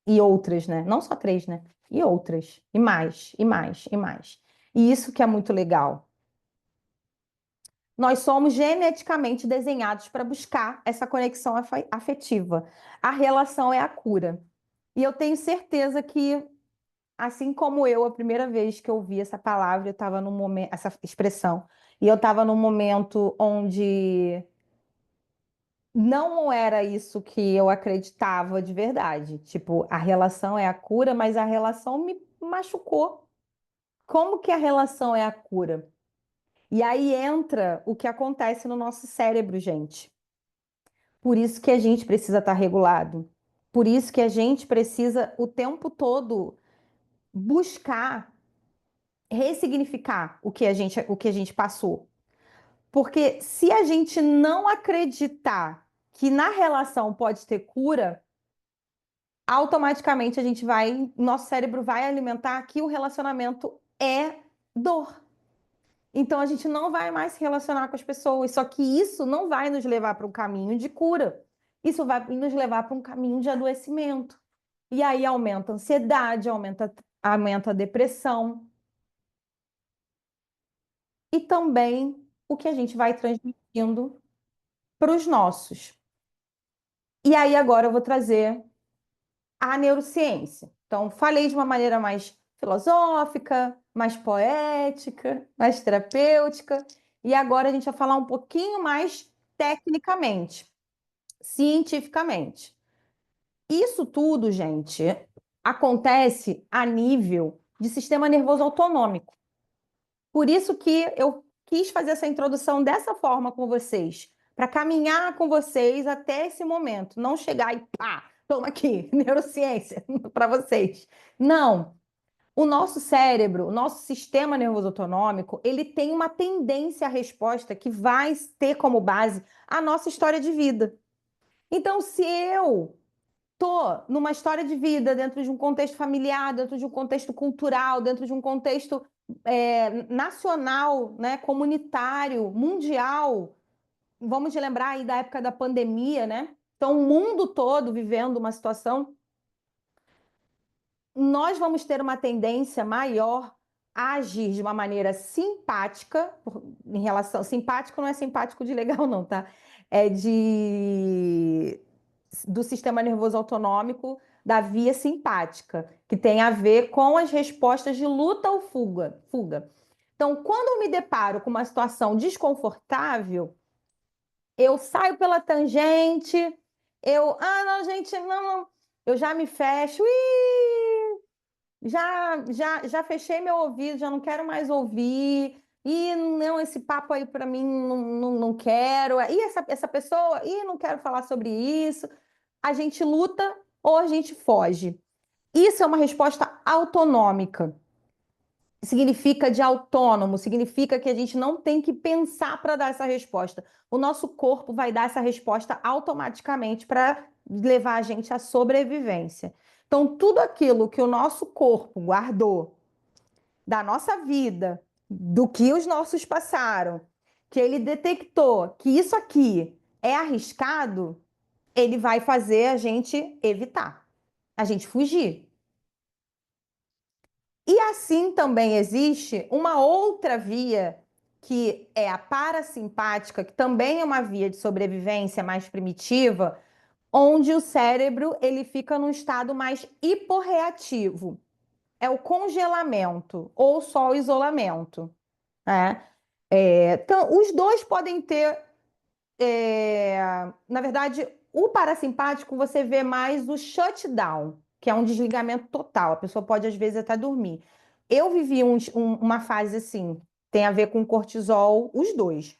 E outras, né? Não só 3, né? E outras. E mais, e mais, e mais. E isso que é muito legal. Nós somos geneticamente desenhados para buscar essa conexão afetiva. A relação é a cura. E eu tenho certeza que, assim como eu, a primeira vez que eu ouvi essa palavra, eu estava num momento, essa expressão, e eu estava num momento onde não era isso que eu acreditava de verdade. Tipo, a relação é a cura, mas a relação me machucou. Como que a relação é a cura? E aí entra o que acontece no nosso cérebro, gente. Por isso que a gente precisa estar regulado. Por isso que a gente precisa o tempo todo buscar ressignificar o que a gente passou. Porque se a gente não acreditar que na relação pode ter cura, automaticamente nosso cérebro vai alimentar que o relacionamento é dor. Então a gente não vai mais se relacionar com as pessoas. Só que isso não vai nos levar para um caminho de cura. Isso vai nos levar para um caminho de adoecimento. E aí aumenta a ansiedade, aumenta a depressão e também o que a gente vai transmitindo para os nossos. E aí agora eu vou trazer a neurociência. Então, falei de uma maneira mais filosófica, mais poética, mais terapêutica, e agora a gente vai falar um pouquinho mais tecnicamente, cientificamente. Isso tudo, gente, acontece a nível de sistema nervoso autonômico. Por isso que eu quis fazer essa introdução dessa forma com vocês, para caminhar com vocês até esse momento, não chegar e pá, toma aqui, neurociência para vocês. Não. O nosso cérebro, o nosso sistema nervoso autonômico, ele tem uma tendência à resposta que vai ter como base a nossa história de vida. Então, se eu tô numa história de vida dentro de um contexto familiar, dentro de um contexto cultural, dentro de um contexto nacional, né, comunitário, mundial. Vamos lembrar aí da época da pandemia, né? Então, o mundo todo vivendo uma situação, nós vamos ter uma tendência maior a agir de uma maneira simpática, em relação. Simpático não é simpático de legal, não, tá? É do sistema nervoso autonômico da via simpática, que tem a ver com as respostas de luta ou fuga. Então, quando eu me deparo com uma situação desconfortável, eu saio pela tangente, não, gente, não, não, eu já me fecho, já fechei meu ouvido, já não quero mais ouvir. E não, esse papo aí para mim não quero. E essa pessoa, não quero falar sobre isso. A gente luta ou a gente foge. Isso é uma resposta autonômica. significa de autônomo, significa que a gente não tem que pensar para dar essa resposta. O nosso corpo vai dar essa resposta automaticamente para levar a gente à sobrevivência. Então, tudo aquilo que o nosso corpo guardou da nossa vida, do que os nossos passaram, que ele detectou que isso aqui é arriscado, ele vai fazer a gente evitar, a gente fugir. E assim também existe uma outra via, que é a parasimpática, que também é uma via de sobrevivência mais primitiva, onde o cérebro ele fica num estado mais hiporreativo. É o congelamento ou só o isolamento, né? Então, os dois podem ter, na verdade, o parasimpático você vê mais o shutdown, que é um desligamento total. A pessoa pode, às vezes, até dormir. Eu vivi uma fase assim, tem a ver com cortisol, os dois.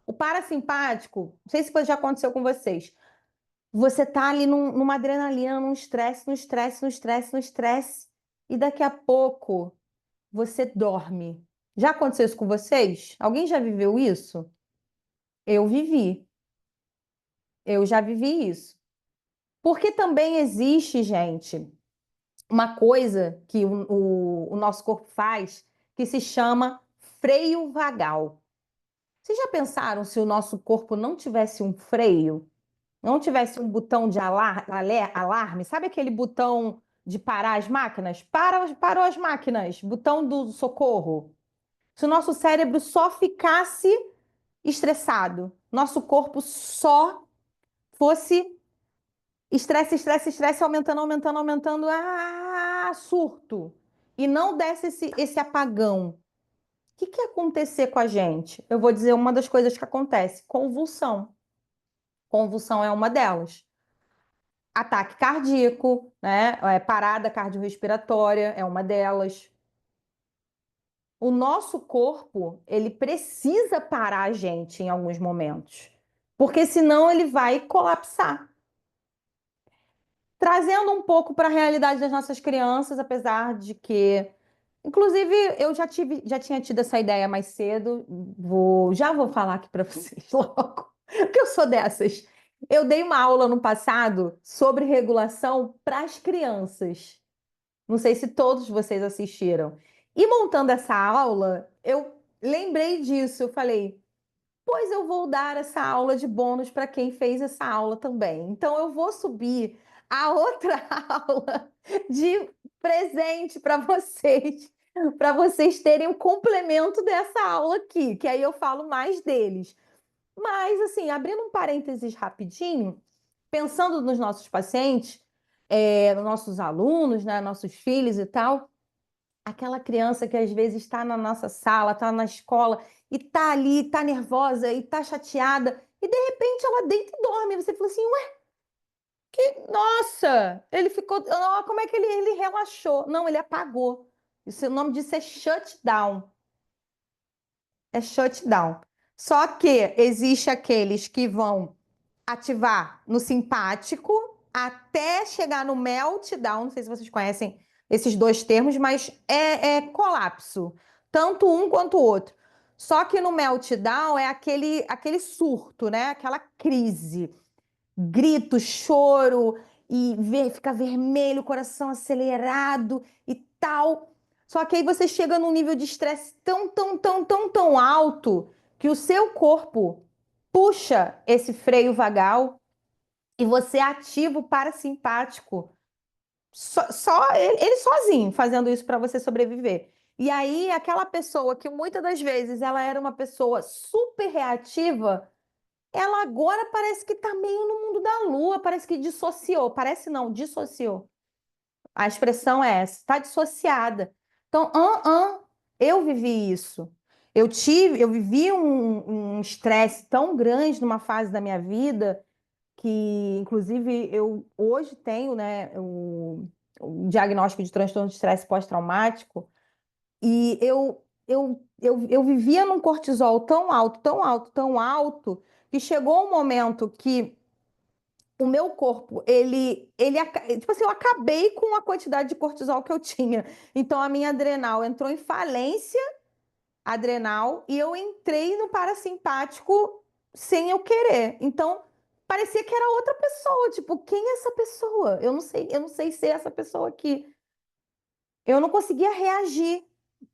O parasimpático, não sei se já aconteceu com vocês, você tá ali numa adrenalina, num estresse, no estresse, no estresse, no estresse, e daqui a pouco você dorme. Já aconteceu isso com vocês? Alguém já viveu isso? Eu vivi. Eu já vivi isso. Porque também existe, gente, uma coisa que o nosso corpo faz que se chama freio vagal. Vocês já pensaram se o nosso corpo não tivesse um freio, não tivesse um botão de alarme? Sabe aquele botão de parar as máquinas? Parou as máquinas, botão do socorro. Se o nosso cérebro só ficasse estressado, nosso corpo só fosse estresse, estresse, estresse, aumentando, aumentando, aumentando, surto. E não desse esse apagão. O que ia acontecer com a gente? Eu vou dizer uma das coisas que acontece: convulsão. Convulsão é uma delas. Ataque cardíaco, né? Parada cardiorrespiratória é uma delas. O nosso corpo, ele precisa parar a gente em alguns momentos, porque senão ele vai colapsar. Trazendo um pouco para a realidade das nossas crianças, apesar de que, inclusive, eu já tinha tido essa ideia mais cedo. Já vou falar aqui para vocês logo, porque eu sou dessas. Eu dei uma aula no passado sobre regulação para as crianças. Não sei se todos vocês assistiram. E montando essa aula, eu lembrei disso. Eu falei, pois eu vou dar essa aula de bônus para quem fez essa aula também. Então eu vou subir a outra aula de presente para vocês terem o complemento dessa aula aqui, que aí eu falo mais deles. Mas assim, abrindo um parênteses rapidinho, pensando nos nossos pacientes, nos nossos alunos, né, nossos filhos e tal, aquela criança que às vezes está na nossa sala, está na escola e está ali, está nervosa e está chateada, e de repente ela deita e dorme. Você fala assim, ué, nossa, ele ficou, como é que ele relaxou? Não, ele apagou. Isso, o nome disso é shutdown. É shutdown. Só que existe aqueles que vão ativar no simpático até chegar no meltdown. Não sei se vocês conhecem esses dois termos, mas é colapso, tanto um quanto o outro. Só que no meltdown é aquele surto, né? Aquela crise, grito, choro e fica vermelho, coração acelerado e tal. Só que aí você chega num nível de estresse tão, tão, tão, tão, tão alto que o seu corpo puxa esse freio vagal e você ativa o parasimpático, só ele sozinho fazendo isso para você sobreviver. E aí, aquela pessoa que muitas das vezes ela era uma pessoa super reativa, ela agora parece que está meio no mundo da lua, parece que dissociou. Parece não, dissociou. A expressão é essa, está dissociada. Então, eu vivi isso. Eu vivi um estresse tão grande numa fase da minha vida que, inclusive, eu hoje tenho, né, o diagnóstico de transtorno de estresse pós-traumático, e eu vivia num cortisol tão alto, tão alto, tão alto, que chegou um momento que o meu corpo, tipo assim, eu acabei com a quantidade de cortisol que eu tinha. Então, a minha adrenal entrou em falência adrenal e eu entrei no parasimpático sem eu querer. Então, parecia que era outra pessoa. Tipo, quem é essa pessoa? Eu não sei ser essa pessoa aqui. Eu não conseguia reagir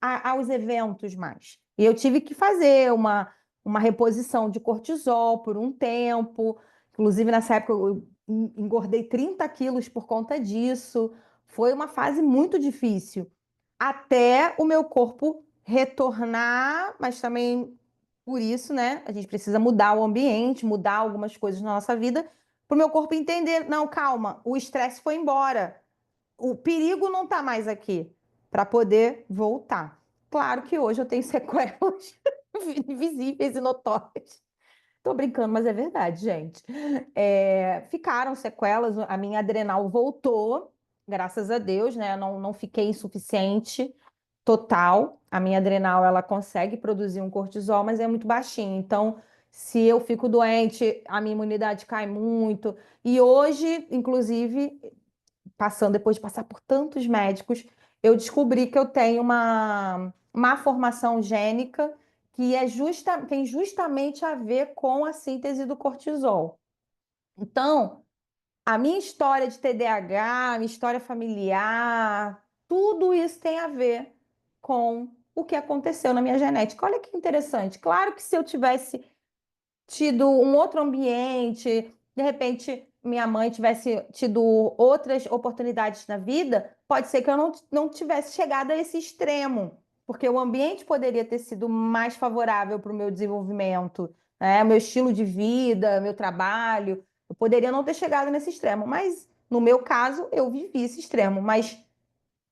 aos eventos mais. E eu tive que fazer uma reposição de cortisol por um tempo. Inclusive, nessa época, eu engordei 30 quilos por conta disso. Foi uma fase muito difícil. Até o meu corpo retornar, mas também por isso, né? A gente precisa mudar o ambiente, mudar algumas coisas na nossa vida, para o meu corpo entender: não, calma, o estresse foi embora, o perigo não está mais aqui para poder voltar. Claro que hoje eu tenho sequelas visíveis e notórias. Tô brincando, mas é verdade, gente. Ficaram sequelas, a minha adrenal voltou, graças a Deus, né? Não fiquei insuficiente total. A minha adrenal, ela consegue produzir um cortisol, mas é muito baixinho. Então, se eu fico doente, a minha imunidade cai muito. E hoje, inclusive, depois de passar por tantos médicos, eu descobri que eu tenho uma má formação gênica que tem justamente a ver com a síntese do cortisol. Então, a minha história de TDAH, a minha história familiar, tudo isso tem a ver com o que aconteceu na minha genética. Olha que interessante. Claro que se eu tivesse tido um outro ambiente, de repente minha mãe tivesse tido outras oportunidades na vida, pode ser que eu não tivesse chegado a esse extremo, porque o ambiente poderia ter sido mais favorável para o meu desenvolvimento, né? Meu estilo de vida, meu trabalho, eu poderia não ter chegado nesse extremo, mas no meu caso eu vivi esse extremo, mas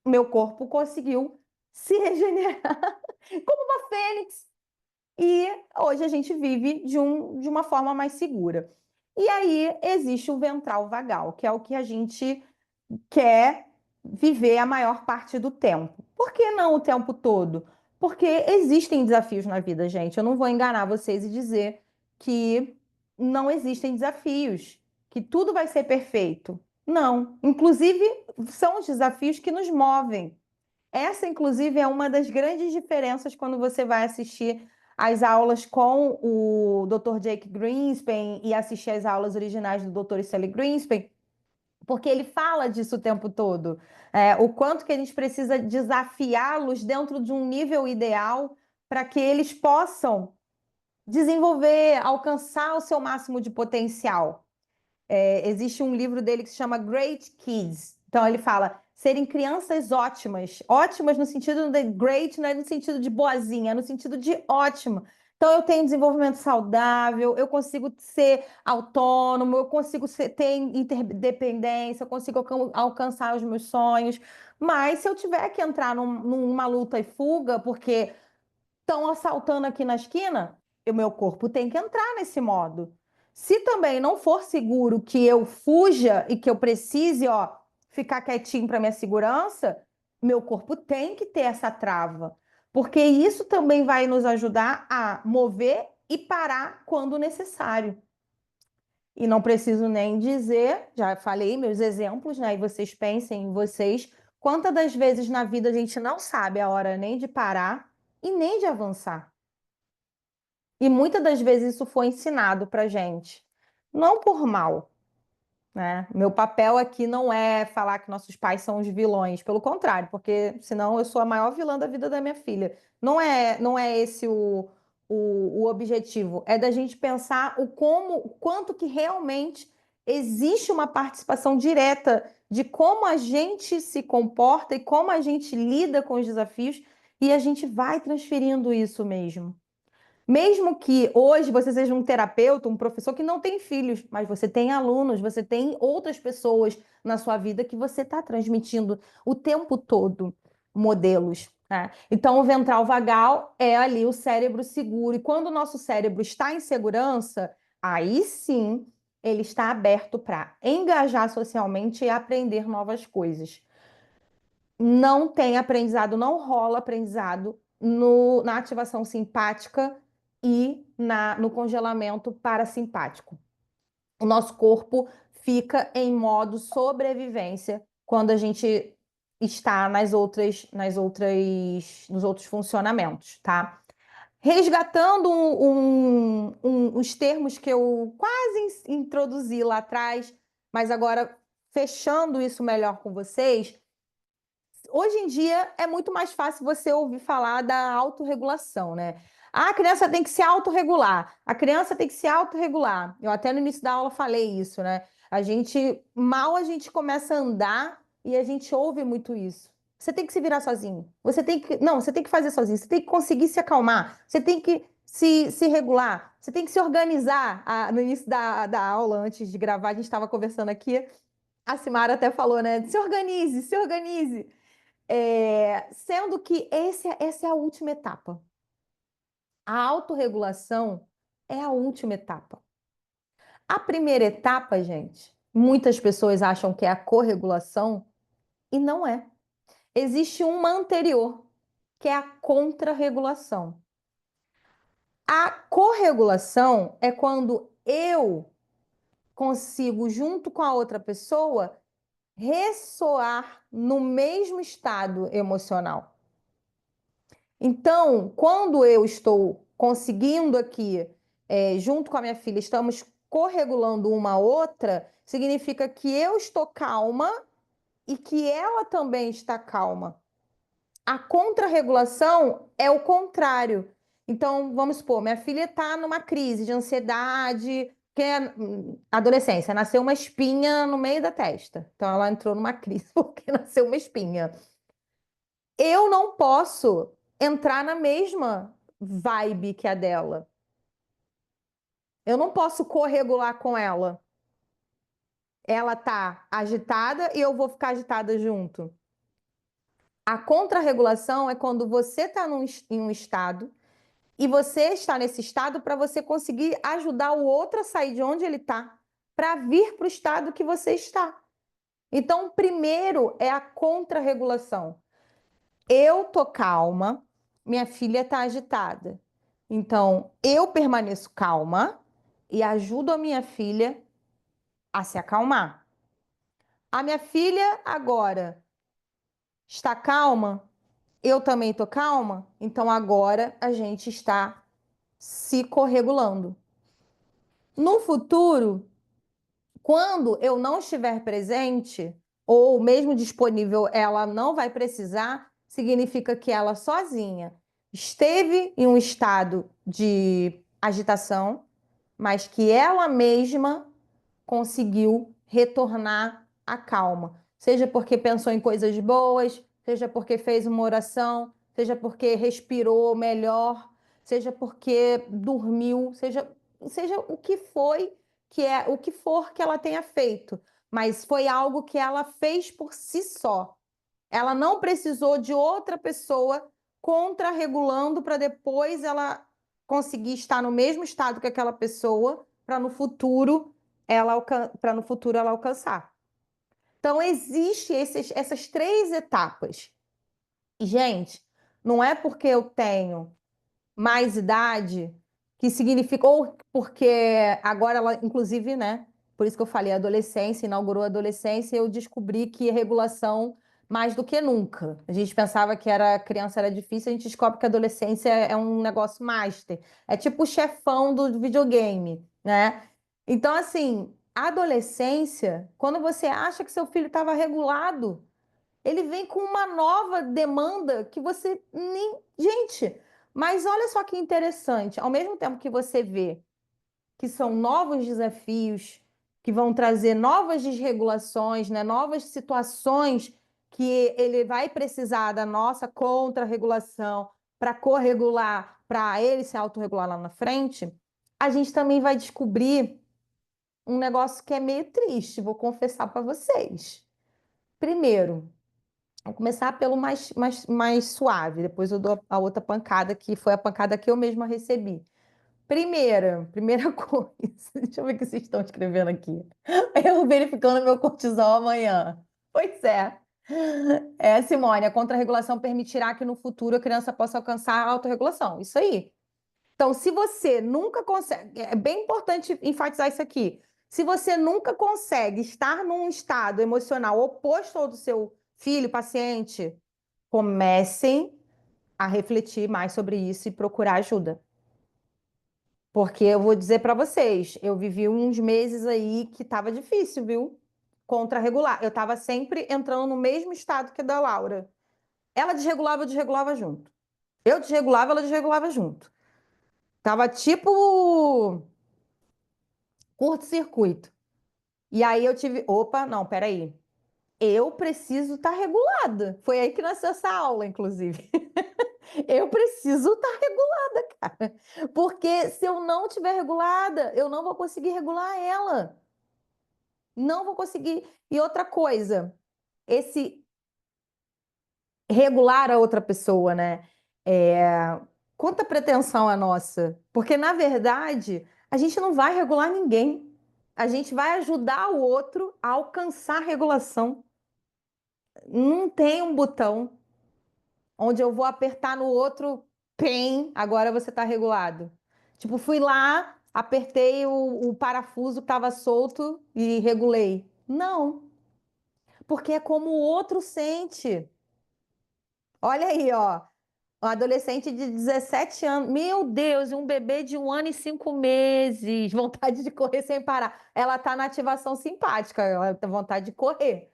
o meu corpo conseguiu se regenerar como uma fênix e hoje a gente vive de uma forma mais segura. E aí existe o ventral vagal, que é o que a gente quer viver a maior parte do tempo. Por que não o tempo todo? Porque existem desafios na vida, gente. Eu não vou enganar vocês e dizer que não existem desafios, que tudo vai ser perfeito. Não. Inclusive, são os desafios que nos movem. Essa, inclusive, é uma das grandes diferenças quando você vai assistir às aulas com o Dr. Jake Greenspan e assistir às aulas originais do Dr. Stanley Greenspan, porque ele fala disso o tempo todo. O quanto que a gente precisa desafiá-los dentro de um nível ideal para que eles possam desenvolver, alcançar o seu máximo de potencial. Existe um livro dele que se chama Great Kids. Então ele fala serem crianças ótimas, ótimas no sentido de great, não é no sentido de boazinha, é no sentido de ótima. Então eu tenho desenvolvimento saudável, eu consigo ser autônomo, eu consigo ter interdependência, eu consigo alcançar os meus sonhos. Mas se eu tiver que entrar numa luta e fuga, porque estão assaltando aqui na esquina, o meu corpo tem que entrar nesse modo. Se também não for seguro que eu fuja e que eu precise, ó, ficar quietinho para minha segurança, meu corpo tem que ter essa trava, porque isso também vai nos ajudar a mover e parar quando necessário. E não preciso nem dizer, já falei meus exemplos, né? E vocês pensem em vocês, quantas das vezes na vida a gente não sabe a hora nem de parar e nem de avançar. E muitas das vezes isso foi ensinado para gente, não por mal, né? Meu papel aqui não é falar que nossos pais são os vilões, pelo contrário, porque senão eu sou a maior vilã da vida da minha filha. Não é esse o objetivo, é da gente pensar o quanto que realmente existe uma participação direta de como a gente se comporta e como a gente lida com os desafios, e a gente vai transferindo isso mesmo. Mesmo que hoje você seja um terapeuta, um professor que não tem filhos, mas você tem alunos, você tem outras pessoas na sua vida que você está transmitindo o tempo todo modelos, né? Então, o ventral vagal é ali o cérebro seguro. E quando o nosso cérebro está em segurança, aí sim ele está aberto para engajar socialmente e aprender novas coisas. Não tem aprendizado, não rola aprendizado na ativação simpática e no congelamento parasimpático. O nosso corpo fica em modo sobrevivência quando a gente está nos outros funcionamentos, tá? Resgatando os termos que eu quase introduzi lá atrás, mas agora fechando isso melhor com vocês, hoje em dia é muito mais fácil você ouvir falar da autorregulação, né? Ah, a criança tem que se autorregular, a criança tem que se autorregular. Eu até no início da aula falei isso, né? A gente começa a andar e a gente ouve muito isso. Você tem que se virar sozinho. Não, você tem que fazer sozinho. Você tem que conseguir se acalmar. Você tem que se regular. Você tem que se organizar. No início da aula, antes de gravar, a gente estava conversando aqui. A Simara até falou, né? Se organize, se organize. Sendo que essa é a última etapa. A autorregulação é a última etapa. A primeira etapa, gente, muitas pessoas acham que é a corregulação e não é. Existe uma anterior, que é a contrarregulação. A corregulação é quando eu consigo, junto com a outra pessoa, ressoar no mesmo estado emocional. Então, quando eu estou conseguindo aqui, junto com a minha filha, estamos corregulando uma outra, significa que eu estou calma e que ela também está calma. A contrarregulação é o contrário. Então, vamos supor, minha filha está numa crise de ansiedade, que é adolescência, nasceu uma espinha no meio da testa. Então, ela entrou numa crise porque nasceu uma espinha. Eu não posso entrar na mesma vibe que a dela. Eu não posso corregular com ela. Ela tá agitada e eu vou ficar agitada junto. A contrarregulação é quando você está em um estado e você está nesse estado para você conseguir ajudar o outro a sair de onde ele está, para vir para o estado que você está. Então, primeiro é a contrarregulação. Eu tô calma, minha filha está agitada. Então, eu permaneço calma e ajudo a minha filha a se acalmar. A minha filha agora está calma, eu também estou calma, então agora a gente está se corregulando. No futuro, quando eu não estiver presente, ou mesmo disponível, ela não vai precisar, significa que ela sozinha esteve em um estado de agitação, mas que ela mesma conseguiu retornar à calma. Seja porque pensou em coisas boas, seja porque fez uma oração, seja porque respirou melhor, seja porque dormiu, seja o que foi o que for que ela tenha feito, mas foi algo que ela fez por si só. Ela não precisou de outra pessoa contrarregulando para depois ela conseguir estar no mesmo estado que aquela pessoa para no futuro ela alcançar. Então existe essas três etapas. E, gente, não é porque eu tenho mais idade que significa, ou porque agora ela, inclusive, né? Por isso que eu falei adolescência, inaugurou a adolescência, e eu descobri que regulação mais do que nunca. A gente pensava que criança era difícil, a gente descobre que a adolescência é um negócio master. É tipo o chefão do videogame, né? Então, assim, a adolescência, quando você acha que seu filho estava regulado, ele vem com uma nova demanda que você nem. Gente, mas olha só que interessante. Ao mesmo tempo que você vê que são novos desafios, que vão trazer novas desregulações, né? Novas situações que ele vai precisar da nossa contra-regulação para corregular, para ele se autorregular lá na frente, a gente também vai descobrir um negócio que é meio triste, vou confessar para vocês. Primeiro, vou começar pelo mais suave, depois eu dou a outra pancada, que foi a pancada que eu mesma recebi. Primeira coisa, deixa eu ver o que vocês estão escrevendo aqui. Eu verificando meu cortisol amanhã. Pois é. Simone, a contrarregulação permitirá que no futuro a criança possa alcançar a autorregulação. Isso aí. Então, se você nunca consegue, é bem importante enfatizar isso aqui. Se você nunca consegue estar num estado emocional oposto ao do seu filho, paciente, comecem a refletir mais sobre isso e procurar ajuda. Porque eu vou dizer para vocês, eu vivi uns meses aí que estava difícil, viu? Contra-regular. Eu estava sempre entrando no mesmo estado que a da Laura. Ela desregulava, eu desregulava junto. Eu desregulava, ela desregulava junto. Tava tipo curto-circuito. E aí eu tive, opa, não, peraí. Eu preciso estar regulada. Foi aí que nasceu essa aula, inclusive. Eu preciso estar regulada, cara. Porque se eu não estiver regulada, eu não vou conseguir regular ela. Não vou conseguir. E outra coisa, esse regular a outra pessoa, né? É... Quanta pretensão é nossa? Porque, na verdade, a gente não vai regular ninguém. A gente vai ajudar o outro a alcançar a regulação. Não tem um botão onde eu vou apertar no outro, PEM, agora você está regulado. Tipo, fui lá, apertei o parafuso que estava solto e regulei. Não, porque é como o outro sente. Olha aí, ó. Um adolescente de 17 anos. Meu Deus, e um bebê de 1 ano e 5 meses. Vontade de correr sem parar. Ela tá na ativação simpática, ela tem vontade de correr.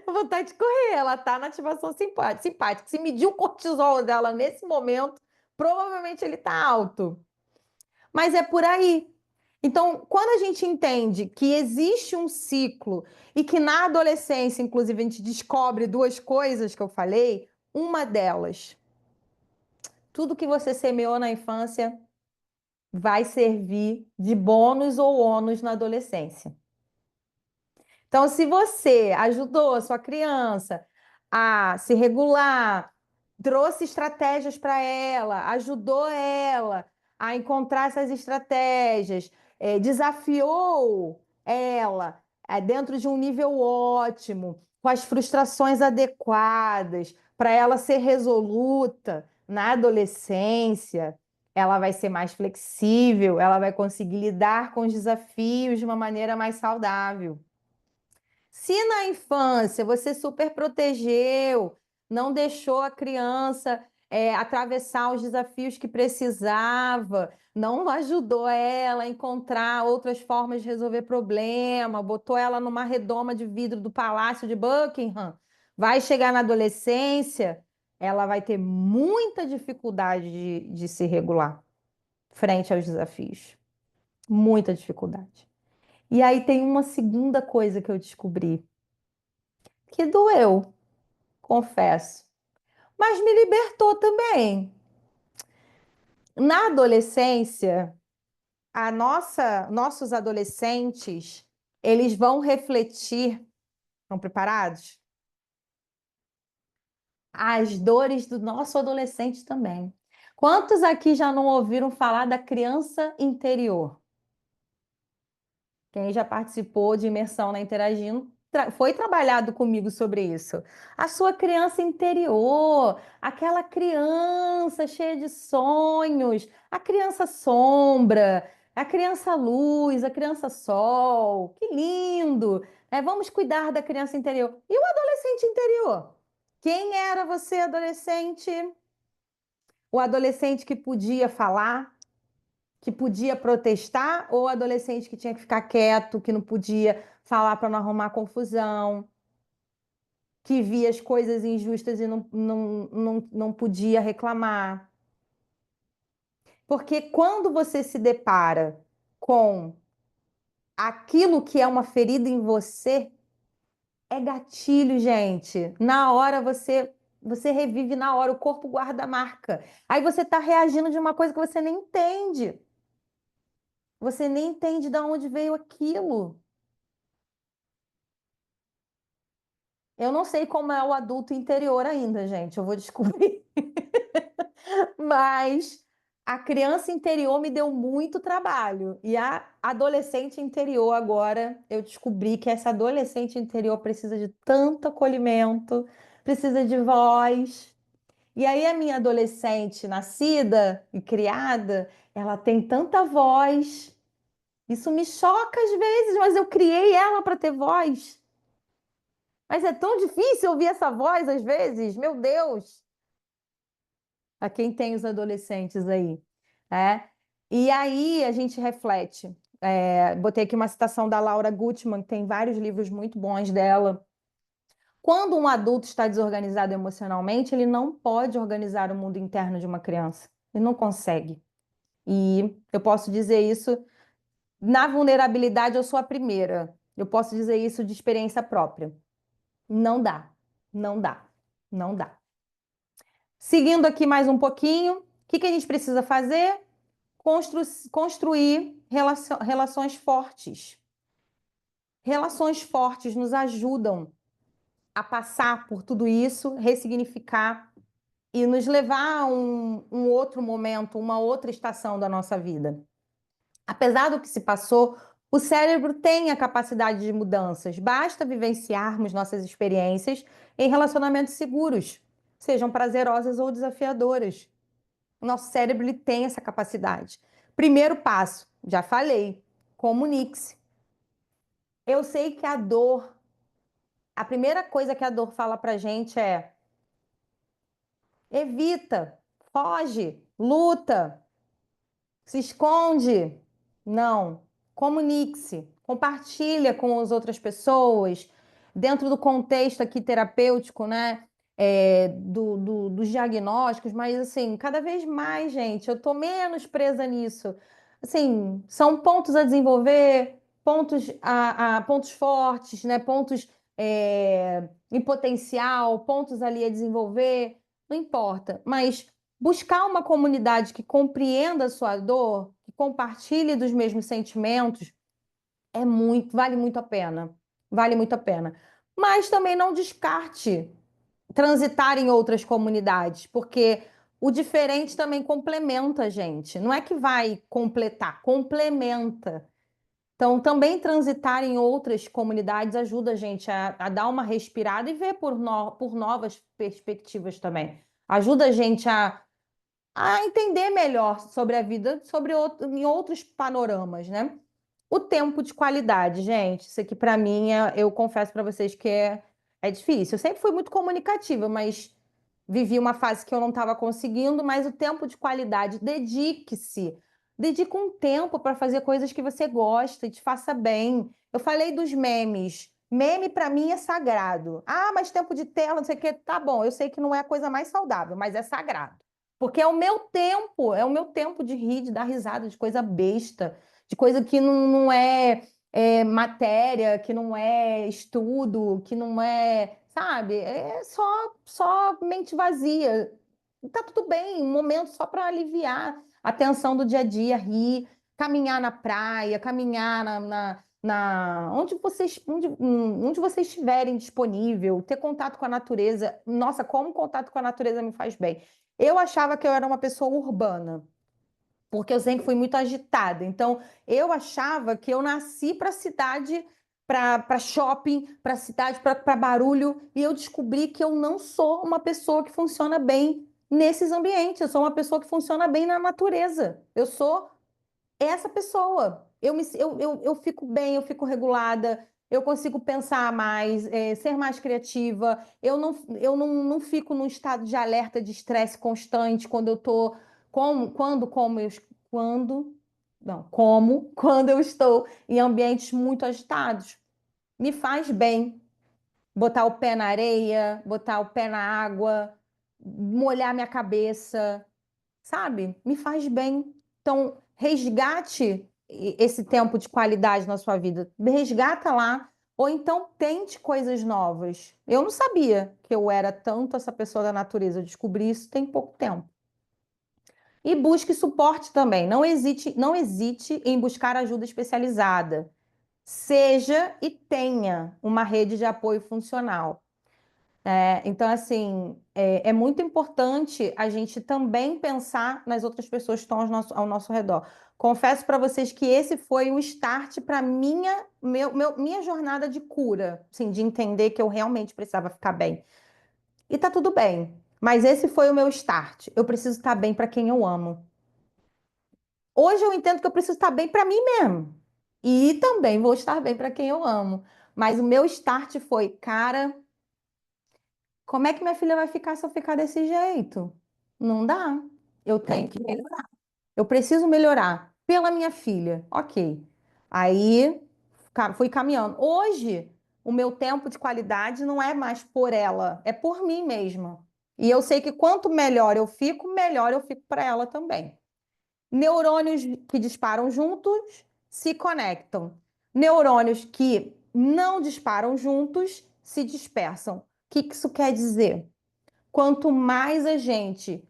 Vontade de correr, ela tá na ativação simpática. Se medir o cortisol dela nesse momento, provavelmente ele tá alto. Mas é por aí. Então, quando a gente entende que existe um ciclo e que na adolescência, inclusive, a gente descobre duas coisas que eu falei, uma delas, tudo que você semeou na infância vai servir de bônus ou ônus na adolescência. Então, se você ajudou a sua criança a se regular, trouxe estratégias para ela, ajudou ela a encontrar essas estratégias, desafiou ela dentro de um nível ótimo, com as frustrações adequadas, para ela ser resoluta na adolescência, ela vai ser mais flexível, ela vai conseguir lidar com os desafios de uma maneira mais saudável. Se na infância você super protegeu, não deixou a criança atravessar os desafios que precisava, não ajudou ela a encontrar outras formas de resolver problema, botou ela numa redoma de vidro do Palácio de Buckingham, vai chegar na adolescência, ela vai ter muita dificuldade de se regular frente aos desafios. Muita dificuldade. E aí tem uma segunda coisa que eu descobri que doeu, confesso, mas me libertou também. Na adolescência, nossos adolescentes, eles vão refletir, estão preparados? As dores do nosso adolescente também. Quantos aqui já não ouviram falar da criança interior? Quem já participou de imersão na Interagindo foi trabalhado comigo sobre isso. A sua criança interior, aquela criança cheia de sonhos, a criança sombra, a criança luz, a criança sol. Que lindo! Vamos cuidar da criança interior. E o adolescente interior? Quem era você, adolescente? O adolescente que podia falar, que podia protestar, ou adolescente que tinha que ficar quieto, que não podia falar para não arrumar confusão, que via as coisas injustas e não podia reclamar. Porque quando você se depara com aquilo que é uma ferida em você, é gatilho, gente. Na hora você revive na hora, o corpo guarda a marca. Aí você está reagindo de uma coisa que você nem entende. Você nem entende de onde veio aquilo. Eu não sei como é o adulto interior ainda, gente. Eu vou descobrir. Mas a criança interior me deu muito trabalho. E a adolescente interior, agora, eu descobri que essa adolescente interior precisa de tanto acolhimento, precisa de voz. E aí a minha adolescente nascida e criada, ela tem tanta voz. Isso me choca às vezes, mas eu criei ela para ter voz. Mas é tão difícil ouvir essa voz às vezes, meu Deus. A quem tem os adolescentes aí, é? E aí a gente reflete. Botei aqui uma citação da Laura Gutman, que tem vários livros muito bons dela. Quando um adulto está desorganizado emocionalmente, ele não pode organizar o mundo interno de uma criança. Ele não consegue. E eu posso dizer isso na vulnerabilidade, eu sou a primeira. Eu posso dizer isso de experiência própria. Não dá, não dá, não dá. Seguindo aqui mais um pouquinho, o que que a gente precisa fazer? Construir relações fortes. Relações fortes nos ajudam a passar por tudo isso, ressignificar e nos levar a um outro momento, uma outra estação da nossa vida. Apesar do que se passou, o cérebro tem a capacidade de mudanças. Basta vivenciarmos nossas experiências em relacionamentos seguros, sejam prazerosas ou desafiadoras. O nosso cérebro ele tem essa capacidade. Primeiro passo, já falei, comunique-se. Eu sei que a primeira coisa que a dor fala pra gente é evita, foge, luta, se esconde. Não. Comunique-se, compartilha com as outras pessoas, dentro do contexto aqui terapêutico, né? Dos diagnósticos, mas assim, cada vez mais, gente, eu tô menos presa nisso. Assim, são pontos a desenvolver, pontos fortes, né? Pontos em potencial, pontos ali a desenvolver, não importa, mas buscar uma comunidade que compreenda a sua dor, que compartilhe dos mesmos sentimentos, vale muito a pena. Vale muito a pena. Mas também não descarte transitar em outras comunidades, porque o diferente também complementa a gente. Não é que vai completar, complementa. Então, também transitar em outras comunidades ajuda a gente a dar uma respirada e ver por novas perspectivas também. Ajuda a gente a entender melhor sobre a vida, em outros panoramas, né? O tempo de qualidade, gente, isso aqui para mim, eu confesso para vocês que é difícil. Eu sempre fui muito comunicativa, mas vivi uma fase que eu não estava conseguindo, mas o tempo de qualidade, dedique-se. Dedique um tempo para fazer coisas que você gosta e te faça bem. Eu falei dos memes. Meme para mim é sagrado. Ah, mas tempo de tela, não sei o quê. Tá bom, eu sei que não é a coisa mais saudável, mas é sagrado. Porque é o meu tempo de rir, de dar risada, de coisa besta, de coisa que não matéria, que não é estudo, que não é, sabe? É só mente vazia. Tá tudo bem, um momento só para aliviar a tensão do dia a dia, rir, caminhar na praia, caminhar onde vocês estiverem disponível, ter contato com a natureza. Nossa, como o contato com a natureza me faz bem. Eu achava que eu era uma pessoa urbana, porque eu sempre fui muito agitada. Então, eu achava que eu nasci para cidade, para shopping, para cidade, para barulho, e eu descobri que eu não sou uma pessoa que funciona bem nesses ambientes. Eu sou uma pessoa que funciona bem na natureza. Eu sou essa pessoa. Eu fico bem, eu fico regulada, eu consigo pensar mais, ser mais criativa. Eu não fico num estado de alerta, de estresse constante quando eu tô. Quando, não, como, quando eu estou em ambientes muito agitados. Me faz bem botar o pé na areia, botar o pé na água, molhar minha cabeça, sabe? Me faz bem. Então, resgate esse tempo de qualidade na sua vida. Resgata lá. Ou então tente coisas novas. Eu não sabia que eu era tanto essa pessoa da natureza. Eu descobri isso tem pouco tempo. E busque suporte também. Não hesite em buscar ajuda especializada. Seja e tenha uma rede de apoio funcional. Então, assim, é muito importante a gente também pensar nas outras pessoas que estão ao nosso redor. Confesso para vocês que esse foi o start para minha jornada de cura, assim, de entender que eu realmente precisava ficar bem. E tá tudo bem. Mas esse foi o meu start. Eu preciso estar bem para quem eu amo. Hoje eu entendo que eu preciso estar bem para mim mesmo. E também vou estar bem para quem eu amo. Mas o meu start foi, cara, como é que minha filha vai ficar se eu ficar desse jeito? Não dá. Eu tenho que melhorar. Eu preciso melhorar pela minha filha. Ok. Aí fui caminhando. Hoje, o meu tempo de qualidade não é mais por ela, é por mim mesma. E eu sei que quanto melhor eu fico para ela também. Neurônios que disparam juntos se conectam. Neurônios que não disparam juntos se dispersam. O que isso quer dizer? Quanto mais a gente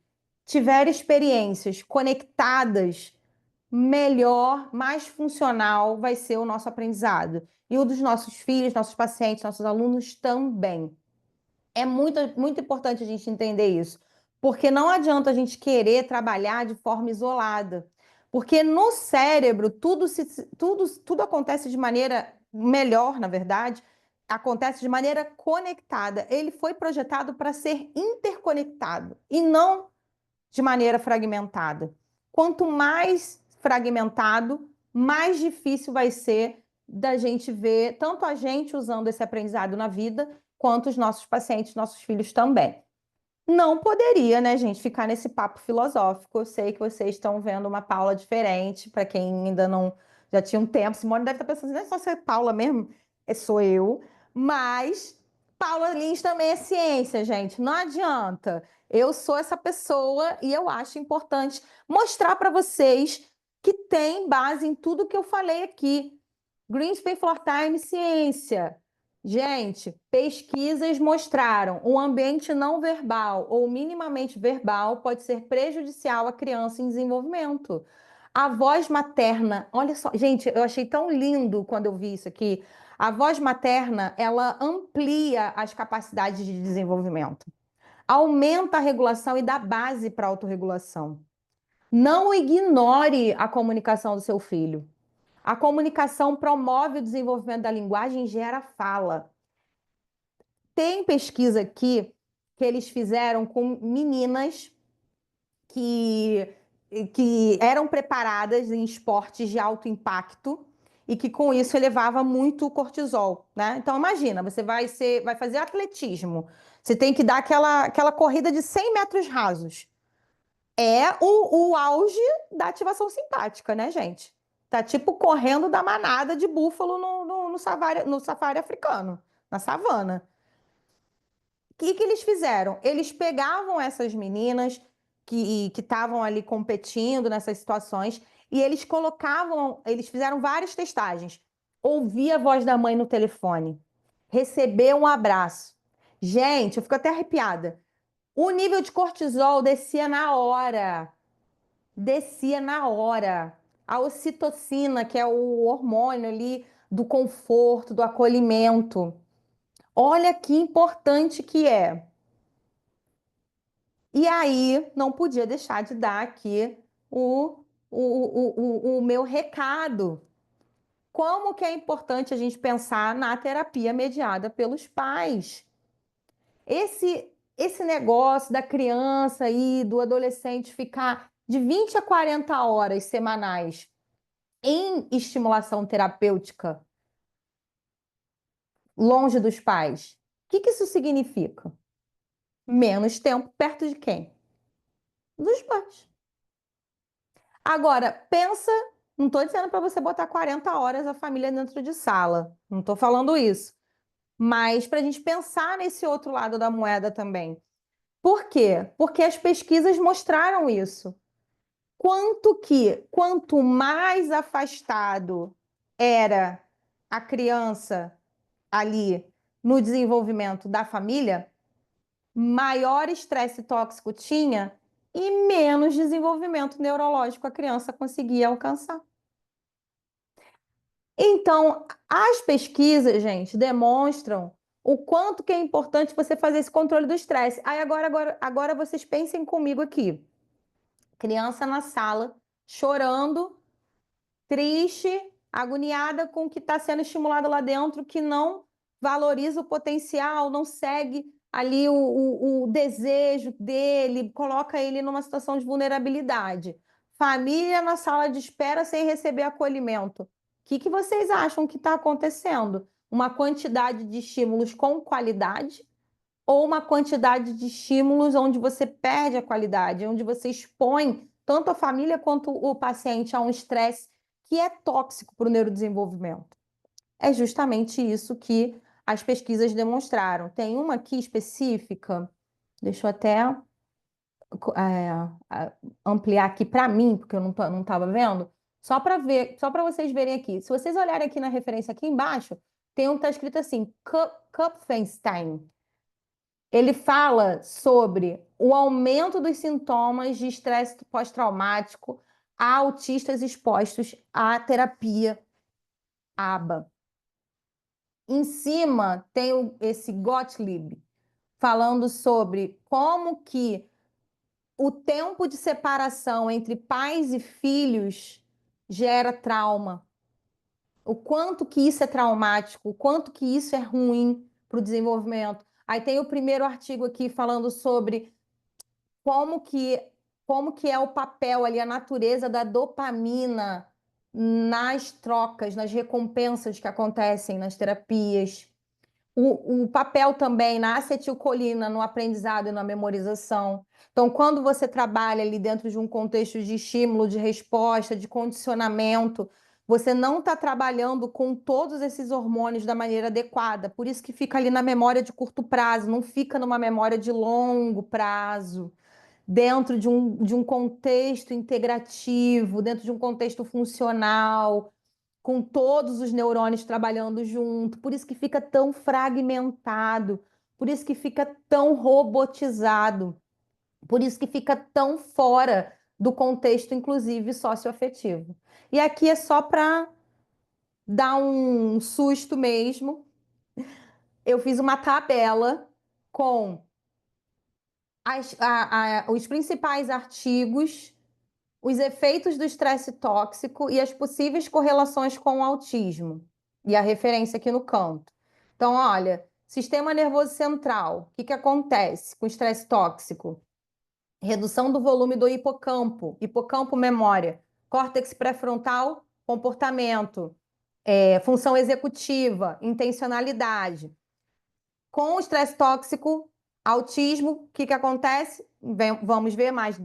tiver experiências conectadas, melhor, mais funcional vai ser o nosso aprendizado. E o dos nossos filhos, nossos pacientes, nossos alunos também. É muito importante a gente entender isso, porque não adianta a gente querer trabalhar de forma isolada, porque no cérebro tudo acontece de maneira melhor, na verdade, acontece de maneira conectada. Ele foi projetado para ser interconectado e não de maneira fragmentada. Quanto mais fragmentado, mais difícil vai ser da gente ver tanto a gente usando esse aprendizado na vida, quanto os nossos pacientes, nossos filhos também. Não poderia, né, gente, ficar nesse papo filosófico. Eu sei que vocês estão vendo uma Paula diferente, para quem ainda não já tinha um tempo. Simone deve estar pensando, não é só ser Paula mesmo, sou eu. Mas Paula Lins também é ciência, gente. Não adianta. Eu sou essa pessoa e eu acho importante mostrar para vocês que tem base em tudo que eu falei aqui. Greenspan for Time, ciência. Gente, pesquisas mostraram um ambiente não verbal ou minimamente verbal pode ser prejudicial à criança em desenvolvimento. A voz materna, olha só, gente, eu achei tão lindo quando eu vi isso aqui. A voz materna, ela amplia as capacidades de desenvolvimento, aumenta a regulação e dá base para a autorregulação. Não ignore a comunicação do seu filho. A comunicação promove o desenvolvimento da linguagem e gera fala. Tem pesquisa aqui que eles fizeram com meninas que, que eram preparadas em esportes de alto impacto e que com isso elevava muito o cortisol, né? Então imagina, você vai fazer atletismo, você tem que dar aquela corrida de 100 metros rasos. É o auge da ativação simpática, né, gente? Tá tipo correndo da manada de búfalo no safari africano, na savana. O que eles fizeram? Eles pegavam essas meninas que estavam ali competindo nessas situações e eles fizeram várias testagens. Ouvir a voz da mãe no telefone, receber um abraço. Gente, eu fico até arrepiada. O nível de cortisol descia na hora. Descia na hora. A ocitocina, que é o hormônio ali do conforto, do acolhimento. Olha que importante que é. E aí, não podia deixar de dar aqui o meu recado. Como que é importante a gente pensar na terapia mediada pelos pais? Esse negócio da criança e do adolescente ficar de 20 a 40 horas semanais em estimulação terapêutica, longe dos pais, o que isso significa? Menos tempo perto de quem? Dos pais. Agora, pensa, não estou dizendo para você botar 40 horas a família dentro de sala, não estou falando isso, mas para a gente pensar nesse outro lado da moeda também. Por quê? Porque as pesquisas mostraram isso. Quanto mais afastado era a criança ali no desenvolvimento da família, maior estresse tóxico tinha e menos desenvolvimento neurológico a criança conseguia alcançar. Então, as pesquisas, gente, demonstram o quanto que é importante você fazer esse controle do estresse. Aí agora vocês pensem comigo aqui. Criança na sala, chorando, triste, agoniada com o que está sendo estimulado lá dentro, que não valoriza o potencial, não segue ali o desejo dele, coloca ele numa situação de vulnerabilidade. Família na sala de espera sem receber acolhimento. O que vocês acham que está acontecendo? Uma quantidade de estímulos com qualidade ou uma quantidade de estímulos onde você perde a qualidade, onde você expõe tanto a família quanto o paciente a um estresse que é tóxico para o neurodesenvolvimento? É justamente isso que as pesquisas demonstraram. Tem uma aqui específica, deixa eu até ampliar aqui para mim, porque eu não estava vendo, só para ver, só para vocês verem aqui. Se vocês olharem aqui na referência aqui embaixo, tem um que está escrito assim, Kupfenstein. Ele fala sobre o aumento dos sintomas de estresse pós-traumático a autistas expostos à terapia ABA. Em cima tem esse Gottlieb falando sobre como que o tempo de separação entre pais e filhos gera trauma. O quanto que isso é traumático, o quanto que isso é ruim para o desenvolvimento. Aí tem o primeiro artigo aqui falando sobre como que, como que é o papel ali, a natureza da dopamina nas trocas, nas recompensas que acontecem nas terapias. O papel também na acetilcolina, no aprendizado e na memorização. Então, quando você trabalha ali dentro de um contexto de estímulo, de resposta, de condicionamento, você não está trabalhando com todos esses hormônios da maneira adequada. Por isso que fica ali na memória de curto prazo, não fica numa memória de longo prazo, dentro de um contexto integrativo, dentro de um contexto funcional, com todos os neurônios trabalhando junto, por isso que fica tão fragmentado, por isso que fica tão robotizado, por isso que fica tão fora do contexto, inclusive socioafetivo. E aqui é só para dar um susto mesmo. Eu fiz uma tabela com os principais artigos, os efeitos do estresse tóxico e as possíveis correlações com o autismo. E a referência aqui no canto. Então, olha, sistema nervoso central, o que acontece com o estresse tóxico? Redução do volume do hipocampo, hipocampo memória, córtex pré-frontal, comportamento, função executiva, intencionalidade. Com o estresse tóxico, autismo, o que acontece? Vamos ver mais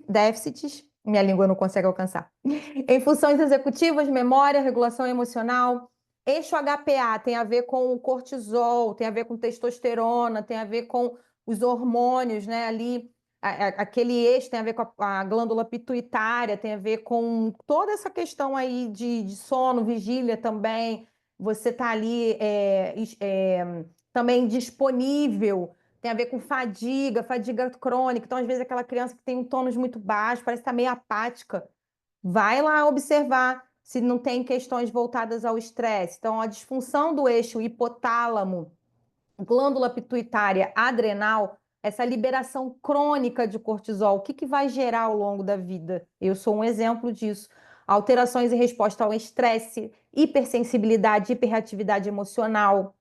déficits, minha língua não consegue alcançar. Em funções executivas, memória, regulação emocional. Eixo HPA tem a ver com o cortisol, tem a ver com testosterona, tem a ver com os hormônios, né? Ali, aquele eixo tem a ver com a glândula pituitária, tem a ver com toda essa questão aí de sono, vigília também. Você está ali também disponível, tem a ver com fadiga crônica. Então, às vezes, aquela criança que tem um tônus muito baixo, parece estar meio apática. Vai lá observar se não tem questões voltadas ao estresse. Então, a disfunção do eixo hipotálamo, glândula pituitária, adrenal, essa liberação crônica de cortisol, o que vai gerar ao longo da vida? Eu sou um exemplo disso. Alterações em resposta ao estresse, hipersensibilidade, hiperreatividade emocional,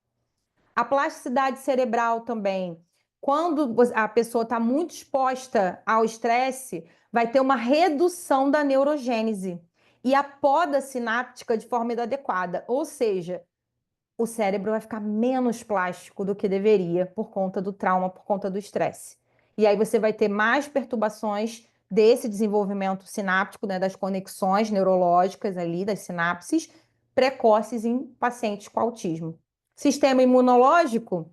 a plasticidade cerebral também. Quando a pessoa está muito exposta ao estresse, vai ter uma redução da neurogênese e a poda sináptica de forma inadequada. Ou seja, o cérebro vai ficar menos plástico do que deveria por conta do trauma, por conta do estresse. E aí você vai ter mais perturbações desse desenvolvimento sináptico, né, das conexões neurológicas ali, das sinapses, precoces em pacientes com autismo. Sistema imunológico,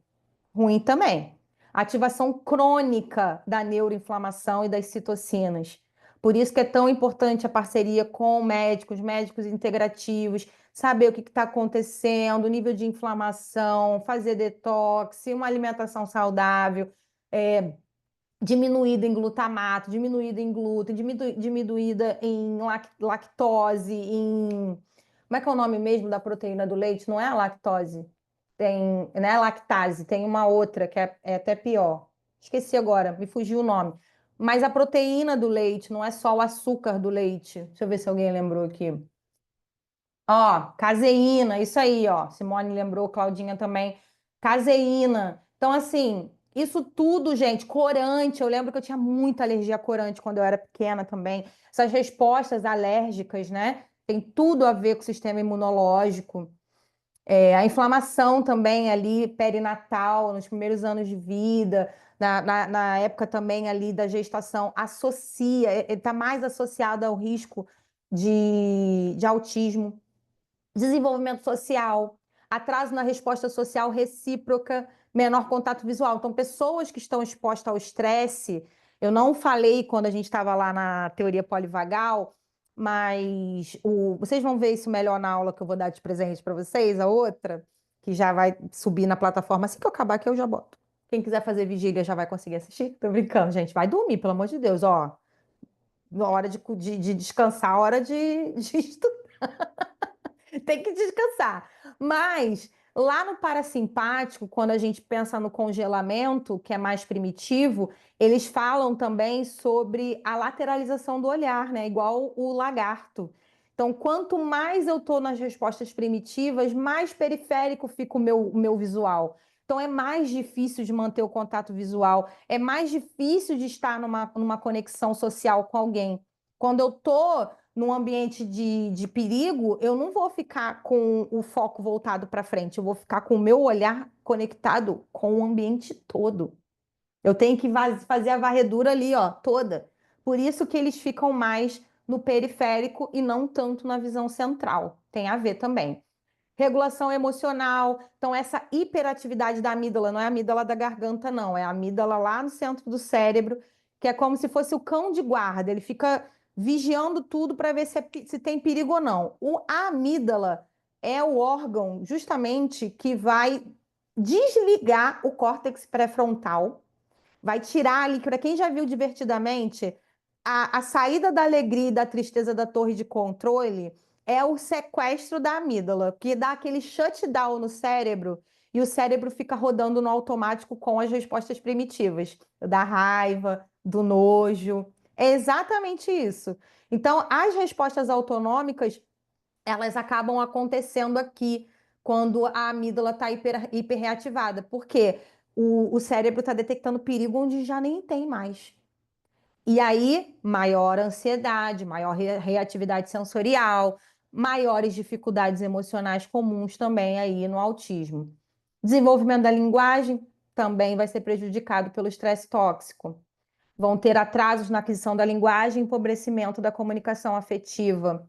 ruim também. Ativação crônica da neuroinflamação e das citocinas. Por isso que é tão importante a parceria com médicos integrativos, saber o que está acontecendo, o nível de inflamação, fazer detox, uma alimentação saudável, diminuída em glutamato, diminuída em glúten, diminuída em lactose, em... Como é que é o nome mesmo da proteína do leite? Não é a lactose. Tem, né, lactase, tem uma outra que é até pior. Esqueci agora, me fugiu o nome. Mas a proteína do leite, não é só o açúcar do leite. Deixa eu ver se alguém lembrou aqui. Ó, caseína, isso aí, ó. Simone lembrou, Claudinha também. Caseína, Então, assim, isso tudo, gente, corante. Eu lembro que eu tinha muita alergia a corante quando eu era pequena também. Essas respostas alérgicas, né? Tem tudo a ver com o sistema imunológico. A inflamação também ali, perinatal, nos primeiros anos de vida, na época também ali da gestação, está mais associada ao risco de autismo. Desenvolvimento social, atraso na resposta social recíproca, menor contato visual. Então, pessoas que estão expostas ao estresse, eu não falei quando a gente estava lá na teoria polivagal, mas vocês vão ver isso melhor na aula que eu vou dar de presente para vocês, a outra, que já vai subir na plataforma. Assim que eu acabar aqui, eu já boto. Quem quiser fazer vigília já vai conseguir assistir. Tô brincando, gente. Vai dormir, pelo amor de Deus, ó. Hora de descansar, hora de estudar. Tem que descansar. Mas lá no parasimpático, quando a gente pensa no congelamento, que é mais primitivo, eles falam também sobre a lateralização do olhar, né? Igual o lagarto. Então, quanto mais eu estou nas respostas primitivas, mais periférico fica o meu visual. Então, é mais difícil de manter o contato visual, é mais difícil de estar numa conexão social com alguém. Quando eu estou num ambiente de perigo, eu não vou ficar com o foco voltado para frente, eu vou ficar com o meu olhar conectado com o ambiente todo. Eu tenho que fazer a varredura ali, ó, toda. Por isso que eles ficam mais no periférico e não tanto na visão central. Tem a ver também. Regulação emocional. Então, essa hiperatividade da amígdala, não é a amígdala da garganta, não, é a amígdala lá no centro do cérebro, que é como se fosse o cão de guarda, ele fica vigiando tudo para ver se tem perigo ou não. A amígdala é o órgão justamente que vai desligar o córtex pré-frontal, vai tirar ali, para quem já viu divertidamente, a saída da alegria e da tristeza da torre de controle é o sequestro da amígdala, que dá aquele shutdown no cérebro e o cérebro fica rodando no automático com as respostas primitivas, da raiva, do nojo. É exatamente isso. Então, as respostas autonômicas, elas acabam acontecendo aqui quando a amígdala está hiperreativada. Por quê? O cérebro está detectando perigo onde já nem tem mais. E aí, maior ansiedade, maior reatividade sensorial, maiores dificuldades emocionais comuns também aí no autismo. Desenvolvimento da linguagem também vai ser prejudicado pelo estresse tóxico. Vão ter atrasos na aquisição da linguagem, empobrecimento da comunicação afetiva.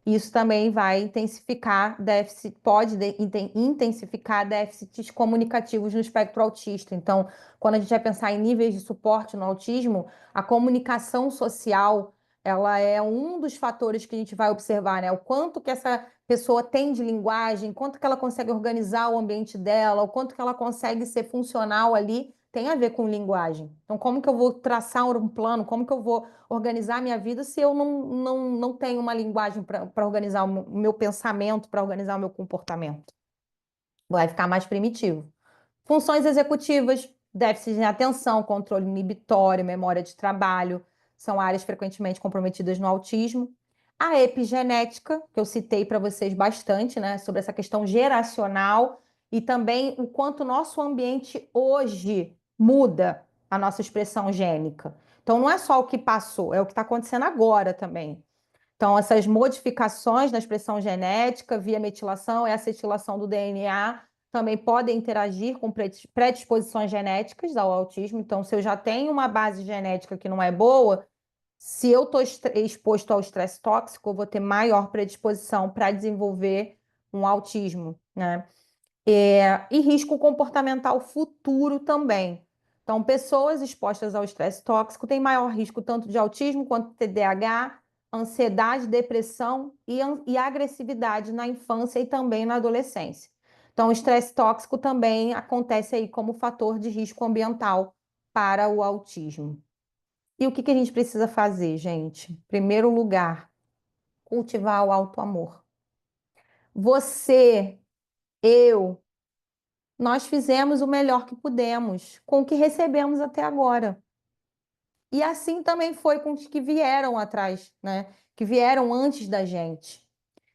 Isso também vai intensificar déficit, pode intensificar déficits comunicativos no espectro autista. Então, quando a gente vai pensar em níveis de suporte no autismo, a comunicação social, ela é um dos fatores que a gente vai observar, né? O quanto que essa pessoa tem de linguagem, quanto que ela consegue organizar o ambiente dela, o quanto que ela consegue ser funcional ali, tem a ver com linguagem. Então, como que eu vou traçar um plano, como que eu vou organizar a minha vida se eu não tenho uma linguagem para organizar o meu pensamento, para organizar o meu comportamento? Vai ficar mais primitivo. Funções executivas, déficit de atenção, controle inibitório, memória de trabalho, são áreas frequentemente comprometidas no autismo. A epigenética, que eu citei para vocês bastante, né, sobre essa questão geracional e também o quanto o nosso ambiente hoje muda a nossa expressão gênica. Então, não é só o que passou, é o que está acontecendo agora também. Então, essas modificações na expressão genética via metilação e acetilação do DNA também podem interagir com predisposições genéticas ao autismo. Então, se eu já tenho uma base genética que não é boa, se eu estou exposto ao estresse tóxico, eu vou ter maior predisposição para desenvolver um autismo, né? E risco comportamental futuro também. Então, pessoas expostas ao estresse tóxico têm maior risco tanto de autismo quanto TDAH, ansiedade, depressão e agressividade na infância e também na adolescência. Então, o estresse tóxico também acontece aí como fator de risco ambiental para o autismo. E o que a gente precisa fazer, gente? Em primeiro lugar, cultivar o auto-amor. Você, eu, nós fizemos o melhor que pudemos com o que recebemos até agora. E assim também foi com os que vieram atrás, né? Que vieram antes da gente.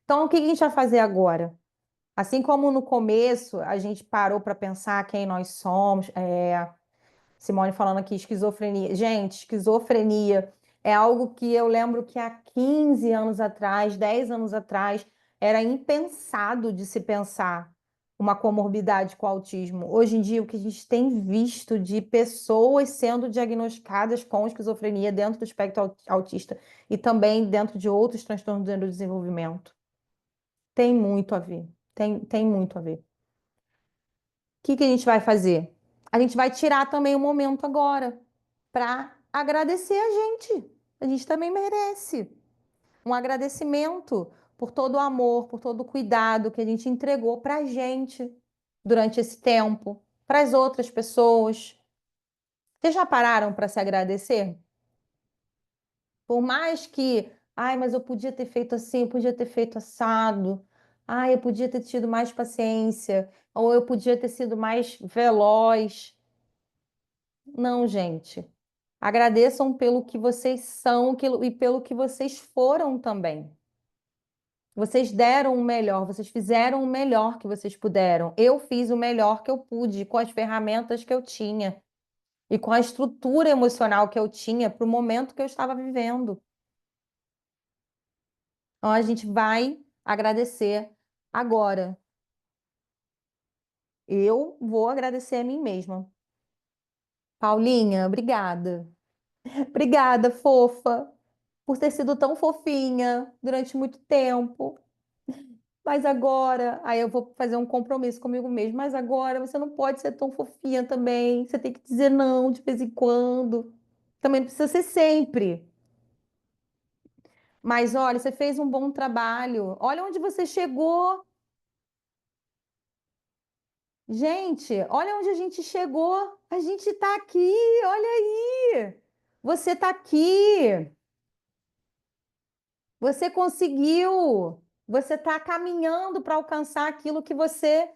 Então, o que a gente vai fazer agora? Assim como no começo a gente parou para pensar quem nós somos, Simone falando aqui, esquizofrenia. Gente, esquizofrenia é algo que eu lembro que há 15 anos atrás, 10 anos atrás, era impensado de se pensar uma comorbidade com autismo. Hoje em dia, o que a gente tem visto de pessoas sendo diagnosticadas com esquizofrenia dentro do espectro autista e também dentro de outros transtornos do neurodesenvolvimento, tem muito a ver. Tem muito a ver. O que a gente vai fazer? A gente vai tirar também o momento agora para agradecer a gente. A gente também merece um agradecimento por todo o amor, por todo o cuidado que a gente entregou para a gente durante esse tempo, para as outras pessoas. Vocês já pararam para se agradecer? Por mais que, ai, mas eu podia ter feito assim, eu podia ter feito assado, ai, eu podia ter tido mais paciência, ou eu podia ter sido mais veloz. Não, gente. Agradeçam pelo que vocês são e pelo que vocês foram também. Vocês deram o melhor, vocês fizeram o melhor que vocês puderam. Eu fiz o melhor que eu pude com as ferramentas que eu tinha e com a estrutura emocional que eu tinha para o momento que eu estava vivendo. Então a gente vai agradecer agora. Eu vou agradecer a mim mesma. Paulinha, obrigada. Obrigada, fofa, por ter sido tão fofinha durante muito tempo. Mas agora, aí eu vou fazer um compromisso comigo mesmo. Mas agora você não pode ser tão fofinha também. Você tem que dizer não de vez em quando. Também não precisa ser sempre. Mas olha, você fez um bom trabalho. Olha onde você chegou. Gente, olha onde a gente chegou. A gente está aqui. Olha aí. Você está aqui. Você conseguiu. Você está caminhando para alcançar aquilo que você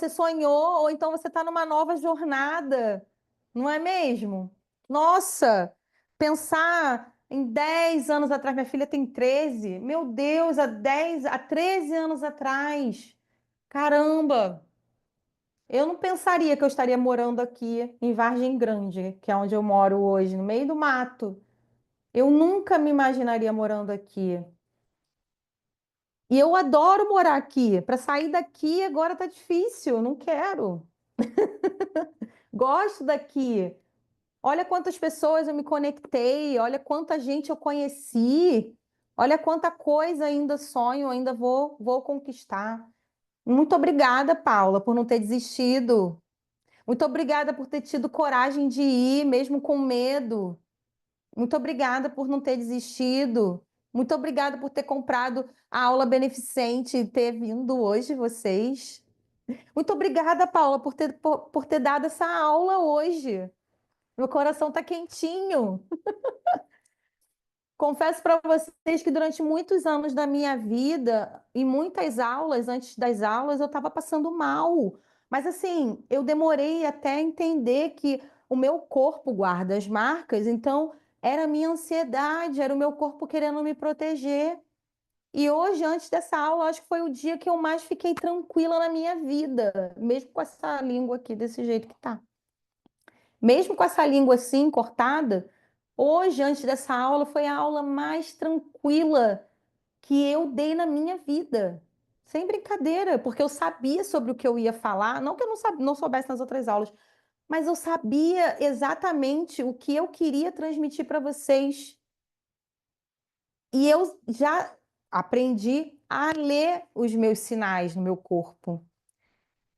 sonhou, ou então você está numa nova jornada, não é mesmo? Nossa, pensar em 10 anos atrás, minha filha tem 13. Meu Deus, há 13 anos atrás. Caramba, eu não pensaria que eu estaria morando aqui em Vargem Grande, que é onde eu moro hoje, no meio do mato. Eu nunca me imaginaria morando aqui. E eu adoro morar aqui. Para sair daqui agora tá difícil, eu não quero. Gosto daqui. Olha quantas pessoas eu me conectei, olha quanta gente eu conheci, olha quanta coisa ainda sonho, ainda vou conquistar. Muito obrigada, Paula, por não ter desistido. Muito obrigada por ter tido coragem de ir, mesmo com medo. Muito obrigada por não ter desistido. Muito obrigada por ter comprado a aula beneficente e ter vindo hoje, vocês. Muito obrigada, Paula, por ter dado essa aula hoje. Meu coração está quentinho. Confesso para vocês que durante muitos anos da minha vida, e muitas aulas, antes das aulas, eu estava passando mal. Mas assim, eu demorei até entender que o meu corpo guarda as marcas, então era a minha ansiedade, era o meu corpo querendo me proteger. E hoje, antes dessa aula, acho que foi o dia que eu mais fiquei tranquila na minha vida, mesmo com essa língua aqui desse jeito que tá. Mesmo com essa língua assim, cortada, hoje, antes dessa aula, foi a aula mais tranquila que eu dei na minha vida. Sem brincadeira, porque eu sabia sobre o que eu ia falar, não que eu não soubesse nas outras aulas, mas eu sabia exatamente o que eu queria transmitir para vocês. E eu já aprendi a ler os meus sinais no meu corpo.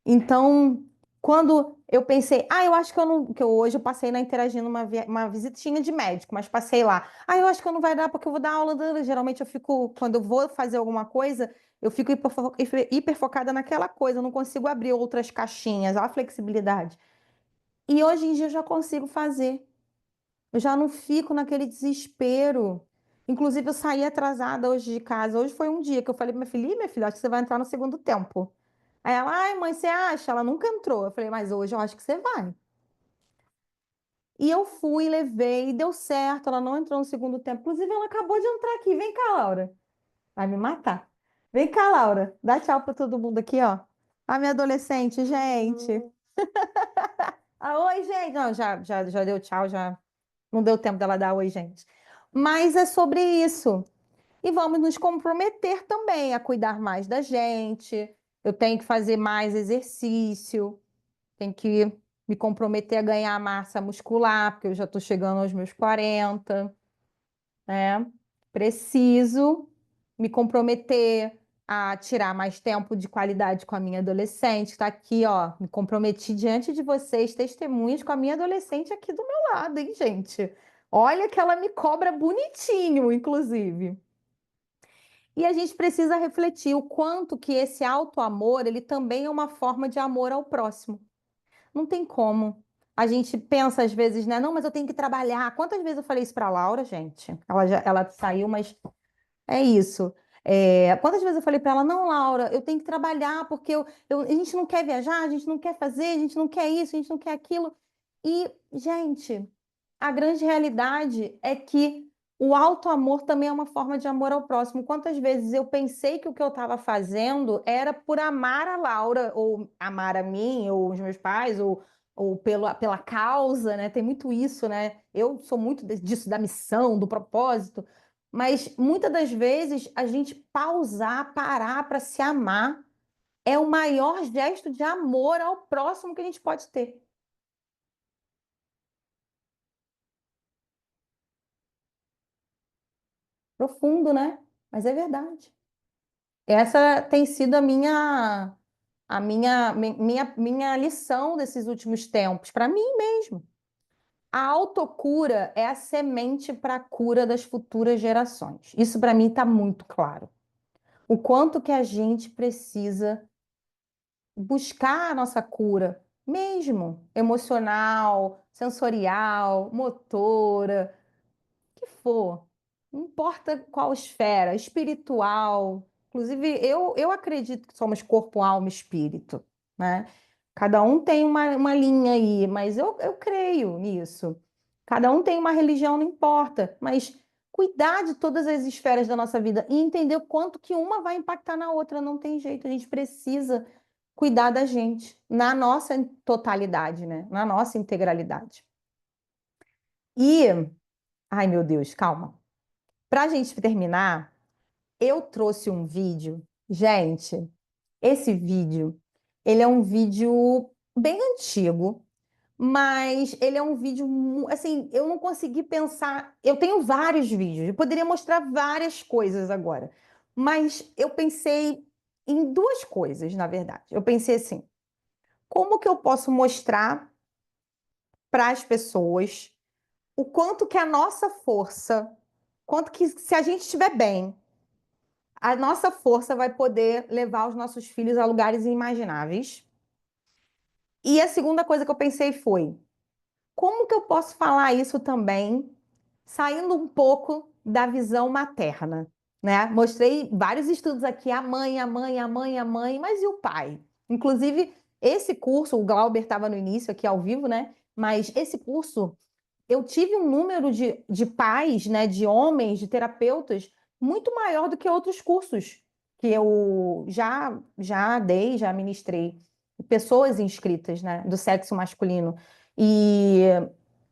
Então, quando eu pensei, eu acho que eu não, que hoje eu passei na Interagindo uma visitinha de médico, mas passei lá. Eu acho que eu não vai dar porque eu vou dar aula. Geralmente eu fico, quando eu vou fazer alguma coisa, eu fico hiper focada naquela coisa, eu não consigo abrir outras caixinhas, olha a flexibilidade. E hoje em dia eu já consigo fazer. Eu já não fico naquele desespero. Inclusive, eu saí atrasada hoje de casa. Hoje foi um dia que eu falei para minha filha, acho que você vai entrar no segundo tempo. Aí ela, ai, mãe, você acha? Ela nunca entrou. Eu falei, mas hoje eu acho que você vai. E eu fui, levei, deu certo. Ela não entrou no segundo tempo. Inclusive, ela acabou de entrar aqui. Vem cá, Laura. Vai me matar. Vem cá, Laura. Dá tchau para todo mundo aqui, ó. A minha adolescente, gente. Ah, oi, gente. Não, já deu tchau, já não deu tempo dela dar oi, gente. Mas é sobre isso. E vamos nos comprometer também a cuidar mais da gente. Eu tenho que fazer mais exercício, tenho que me comprometer a ganhar massa muscular, porque eu já estou chegando aos meus 40, né? Preciso me comprometer a tirar mais tempo de qualidade com a minha adolescente. Está aqui, ó. Me comprometi diante de vocês, testemunhas, com a minha adolescente aqui do meu lado, hein, gente? Olha que ela me cobra bonitinho, inclusive. E a gente precisa refletir o quanto que esse auto-amor, ele também é uma forma de amor ao próximo. Não tem como. A gente pensa às vezes, né? Não, mas eu tenho que trabalhar. Quantas vezes eu falei isso para Laura, gente? Ela saiu, mas é isso. Quantas vezes eu falei para ela, não, Laura, eu tenho que trabalhar porque a gente não quer viajar, a gente não quer fazer, a gente não quer isso, a gente não quer aquilo. E, gente, a grande realidade é que o auto-amor também é uma forma de amor ao próximo. Quantas vezes eu pensei que o que eu estava fazendo era por amar a Laura, ou amar a mim, ou os meus pais, ou pela causa, né? Tem muito isso, né? Eu sou muito disso, da missão, do propósito. Mas muitas das vezes a gente pausar, parar para se amar é o maior gesto de amor ao próximo que a gente pode ter. Profundo, né? Mas é verdade. Essa tem sido a minha lição desses últimos tempos, para mim mesmo. A autocura é a semente para a cura das futuras gerações. Isso para mim está muito claro. O quanto que a gente precisa buscar a nossa cura, mesmo emocional, sensorial, motora, que for, não importa qual esfera, espiritual. Inclusive, eu acredito que somos corpo, alma e espírito, né? Cada um tem uma linha aí, mas eu creio nisso. Cada um tem uma religião, não importa, mas cuidar de todas as esferas da nossa vida e entender o quanto que uma vai impactar na outra, não tem jeito, a gente precisa cuidar da gente na nossa totalidade, né? Na nossa integralidade. E, ai meu Deus, calma. Para a gente terminar, eu trouxe um vídeo. Gente, esse vídeo, ele é um vídeo bem antigo, mas ele é um vídeo, assim, eu não consegui pensar. Eu tenho vários vídeos, eu poderia mostrar várias coisas agora, mas eu pensei em duas coisas, na verdade. Eu pensei assim, como que eu posso mostrar para as pessoas o quanto que a nossa força, quanto que se a gente estiver bem, a nossa força vai poder levar os nossos filhos a lugares inimagináveis. E a segunda coisa que eu pensei foi: como que eu posso falar isso também, saindo um pouco da visão materna, né? Mostrei vários estudos aqui, a mãe, a mãe, a mãe, a mãe, mas e o pai? Inclusive, esse curso, o Glauber estava no início aqui ao vivo, né? Mas esse curso eu tive um número de pais, né, de homens, de terapeutas, muito maior do que outros cursos que eu já dei, já ministrei. Pessoas inscritas, né, do sexo masculino. E,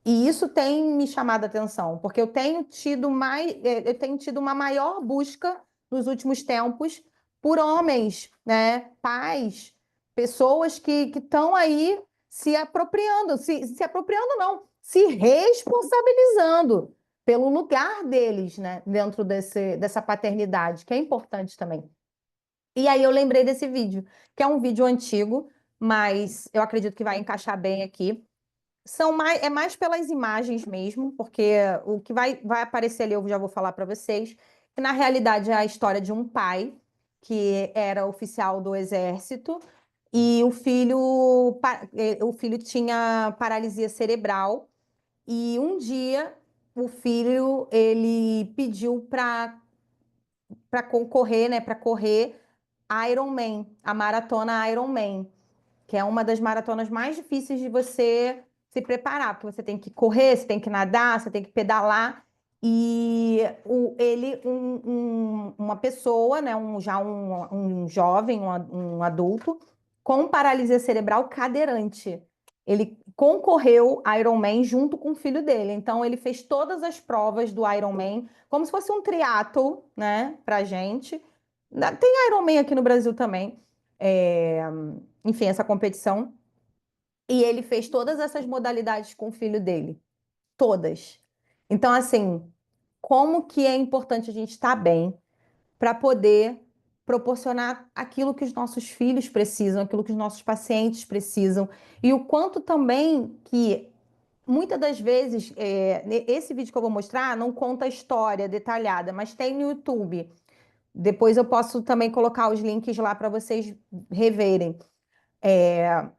e isso tem me chamado a atenção, porque eu tenho tido uma maior busca nos últimos tempos por homens, né, pais, pessoas que estão aí se apropriando, se apropriando não, se responsabilizando pelo lugar deles, né, dentro dessa paternidade, que é importante também. E aí eu lembrei desse vídeo, que é um vídeo antigo, mas eu acredito que vai encaixar bem aqui. É mais pelas imagens mesmo, porque o que vai aparecer ali eu já vou falar para vocês, que na realidade é a história de um pai que era oficial do exército e o filho tinha paralisia cerebral e um dia o filho ele pediu para concorrer, né, para correr Ironman, a maratona Ironman, que é uma das maratonas mais difíceis de você se preparar, porque você tem que correr, você tem que nadar, você tem que pedalar. Uma pessoa, né, um jovem, um adulto, com paralisia cerebral cadeirante. Ele concorreu Ironman junto com o filho dele. Então, ele fez todas as provas do Ironman, como se fosse um triatlo, né, pra gente. Tem Ironman aqui no Brasil também. É, enfim, essa competição. E ele fez todas essas modalidades com o filho dele. Todas. Então, assim, como que é importante a gente estar bem para poder proporcionar aquilo que os nossos filhos precisam, aquilo que os nossos pacientes precisam, e o quanto também que muitas das vezes esse vídeo que eu vou mostrar não conta a história detalhada, mas tem no YouTube. Depois eu posso também colocar os links lá para vocês reverem.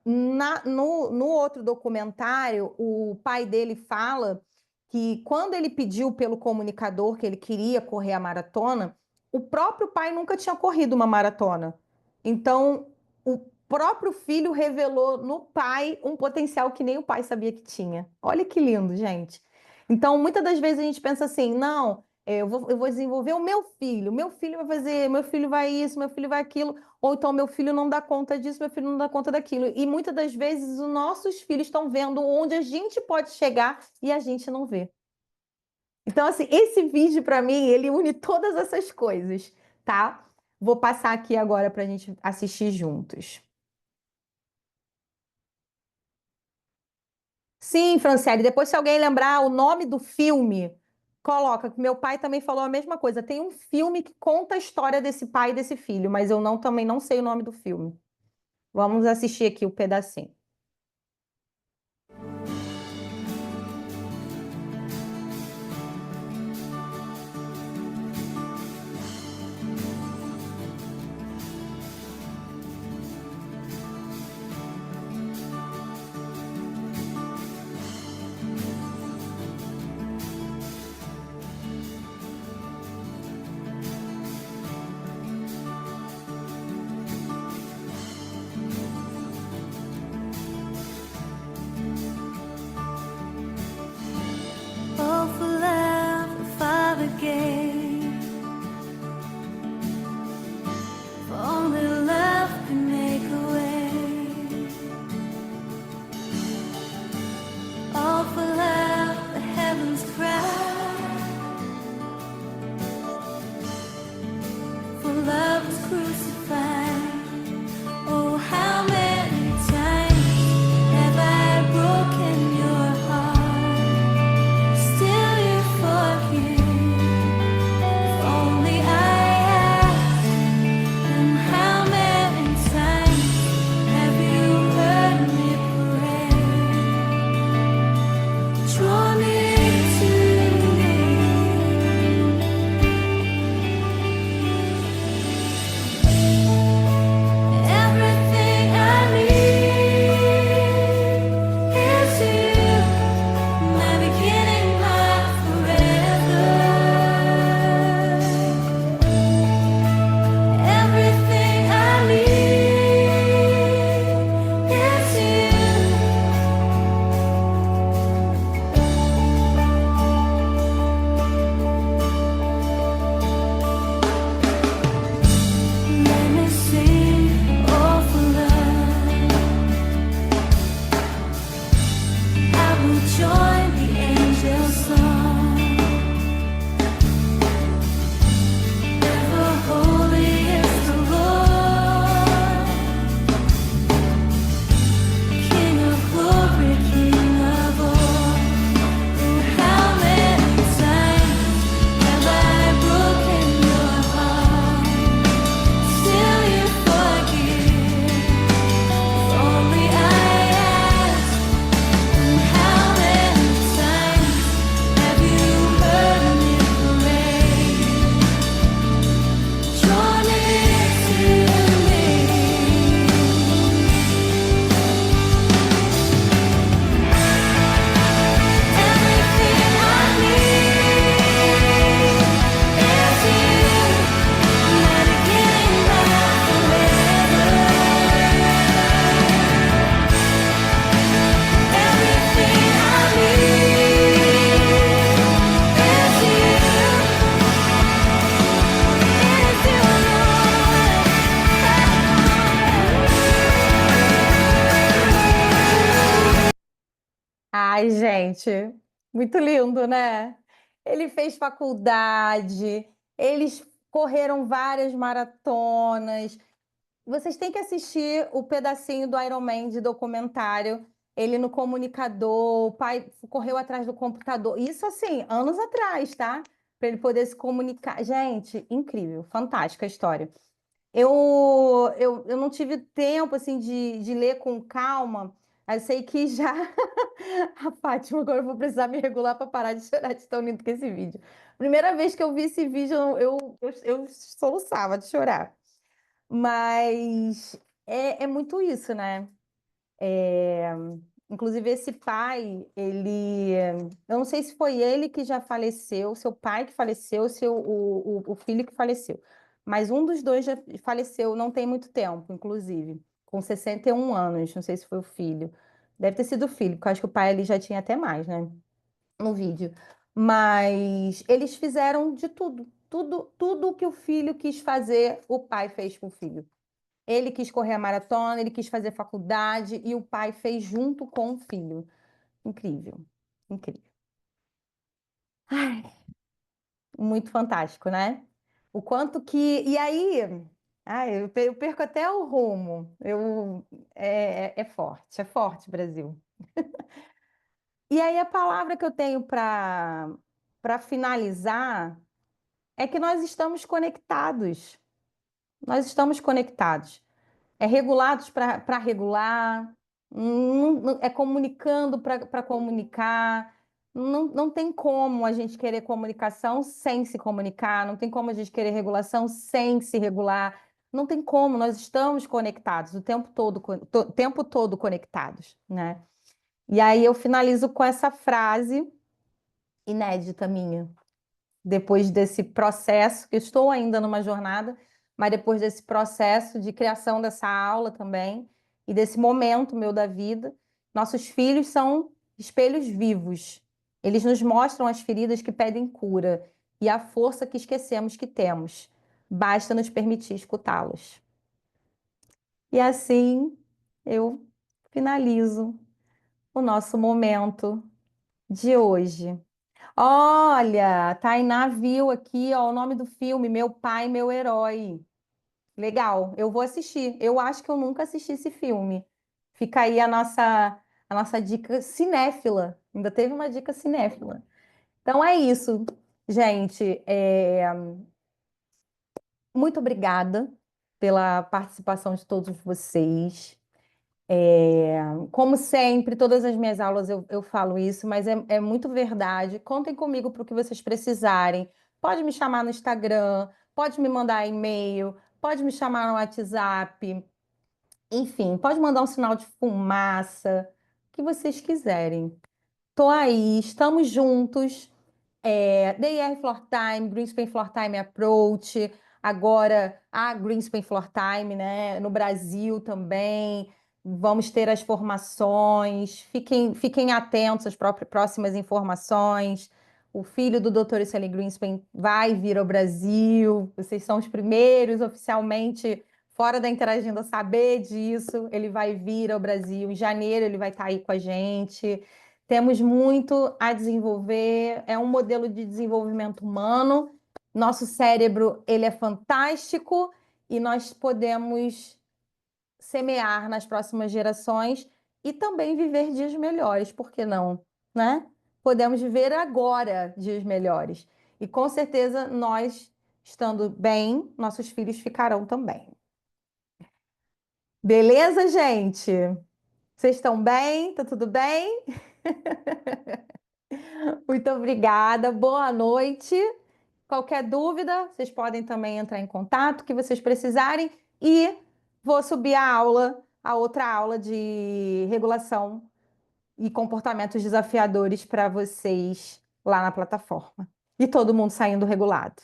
No outro documentário, o pai dele fala que quando ele pediu pelo comunicador que ele queria correr a maratona, o próprio pai nunca tinha corrido uma maratona. Então, o próprio filho revelou no pai um potencial que nem o pai sabia que tinha. Olha que lindo, gente. Então, muitas das vezes a gente pensa assim, não, eu vou desenvolver o meu filho vai fazer, meu filho vai isso, meu filho vai aquilo. Ou então, meu filho não dá conta disso, meu filho não dá conta daquilo. E muitas das vezes os nossos filhos estão vendo onde a gente pode chegar e a gente não vê. Então, assim, esse vídeo, para mim, ele une todas essas coisas, tá? Vou passar aqui agora para a gente assistir juntos. Sim, Franciele, depois se alguém lembrar o nome do filme, coloca, que meu pai também falou a mesma coisa. Tem um filme que conta a história desse pai e desse filho, mas eu não também não sei o nome do filme. Vamos assistir aqui o pedacinho. Oh, for love, the Father gave. For only love can make a way. Oh, for love, the heavens cry. For love was crucified. Oh, how many times have I broken your heart? Still you forgive. If only I asked. And how many times have you heard me pray? Draw near to me. Ai, gente, muito lindo, né? Ele fez faculdade, eles correram várias maratonas. Vocês têm que assistir o pedacinho do Iron Man de documentário. Ele no comunicador, o pai correu atrás do computador. Isso assim, anos atrás, tá? Para ele poder se comunicar. Gente, incrível, fantástica a história. Eu não tive tempo assim de ler com calma. Eu sei que já a Fátima, agora eu vou precisar me regular para parar de chorar de tão lindo que é esse vídeo. Primeira vez que eu vi esse vídeo, eu soluçava de chorar. Mas é muito isso, né? É, inclusive, esse pai, ele. Eu não sei se foi ele que já faleceu, seu pai que faleceu, o filho que faleceu. Mas um dos dois já faleceu não tem muito tempo, inclusive, com 61 anos. Não sei se foi o filho. Deve ter sido o filho, porque eu acho que o pai ele já tinha até mais, né? No vídeo. Mas eles fizeram de tudo. Tudo o que o filho quis fazer, o pai fez com o filho. Ele quis correr a maratona, ele quis fazer faculdade e o pai fez junto com o filho. Incrível, incrível. Ai, muito fantástico, né? O quanto que. E aí, ai, eu perco até o rumo. É forte, Brasil. E aí, a palavra que eu tenho para finalizar é que nós estamos conectados. Nós estamos conectados. É regulados para regular, é comunicando para comunicar. Não tem como a gente querer comunicação sem se comunicar, não tem como a gente querer regulação sem se regular. Não tem como, nós estamos conectados o tempo todo, tempo todo conectados, né? E aí eu finalizo com essa frase inédita minha depois desse processo, que eu estou ainda numa jornada, mas depois desse processo de criação dessa aula também, e desse momento meu da vida, nossos filhos são espelhos vivos. Eles nos mostram as feridas que pedem cura e a força que esquecemos que temos. Basta nos permitir escutá-los. E assim eu finalizo o nosso momento de hoje. Olha, a Tainá viu aqui, ó, o nome do filme, Meu Pai, Meu Herói. Legal, eu vou assistir. Eu acho que eu nunca assisti esse filme. Fica aí a nossa dica cinéfila. Ainda teve uma dica cinéfila. Então é isso, gente. Muito obrigada pela participação de todos vocês. Como sempre, todas as minhas aulas eu falo isso, mas é muito verdade. Contem comigo para o que vocês precisarem. Pode me chamar no Instagram, pode me mandar e-mail, pode me chamar no WhatsApp, enfim, pode mandar um sinal de fumaça, o que vocês quiserem. Tô aí, estamos juntos. DIR Floor Time, Greenspan Floor Time Approach, agora a Greenspan Floor Time, né? No Brasil também. Vamos ter as formações, fiquem atentos às próximas informações. O filho do Dr. Stanley Greenspan vai vir ao Brasil. Vocês são os primeiros oficialmente fora da Interagindo a saber disso. Ele vai vir ao Brasil. Em janeiro ele vai estar aí com a gente. Temos muito a desenvolver, é um modelo de desenvolvimento humano. Nosso cérebro, ele é fantástico e nós podemos semear nas próximas gerações e também viver dias melhores, por que não, né? Podemos viver agora dias melhores. E com certeza nós, estando bem, nossos filhos ficarão também. Beleza, gente? Vocês estão bem? Tá tudo bem? Muito obrigada, boa noite. Qualquer dúvida, vocês podem também entrar em contato, o que vocês precisarem, e vou subir a outra aula de regulação e comportamentos desafiadores para vocês lá na plataforma. E todo mundo saindo regulado.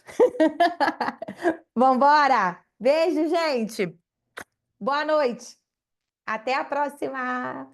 Vambora! Beijo, gente! Boa noite! Até a próxima!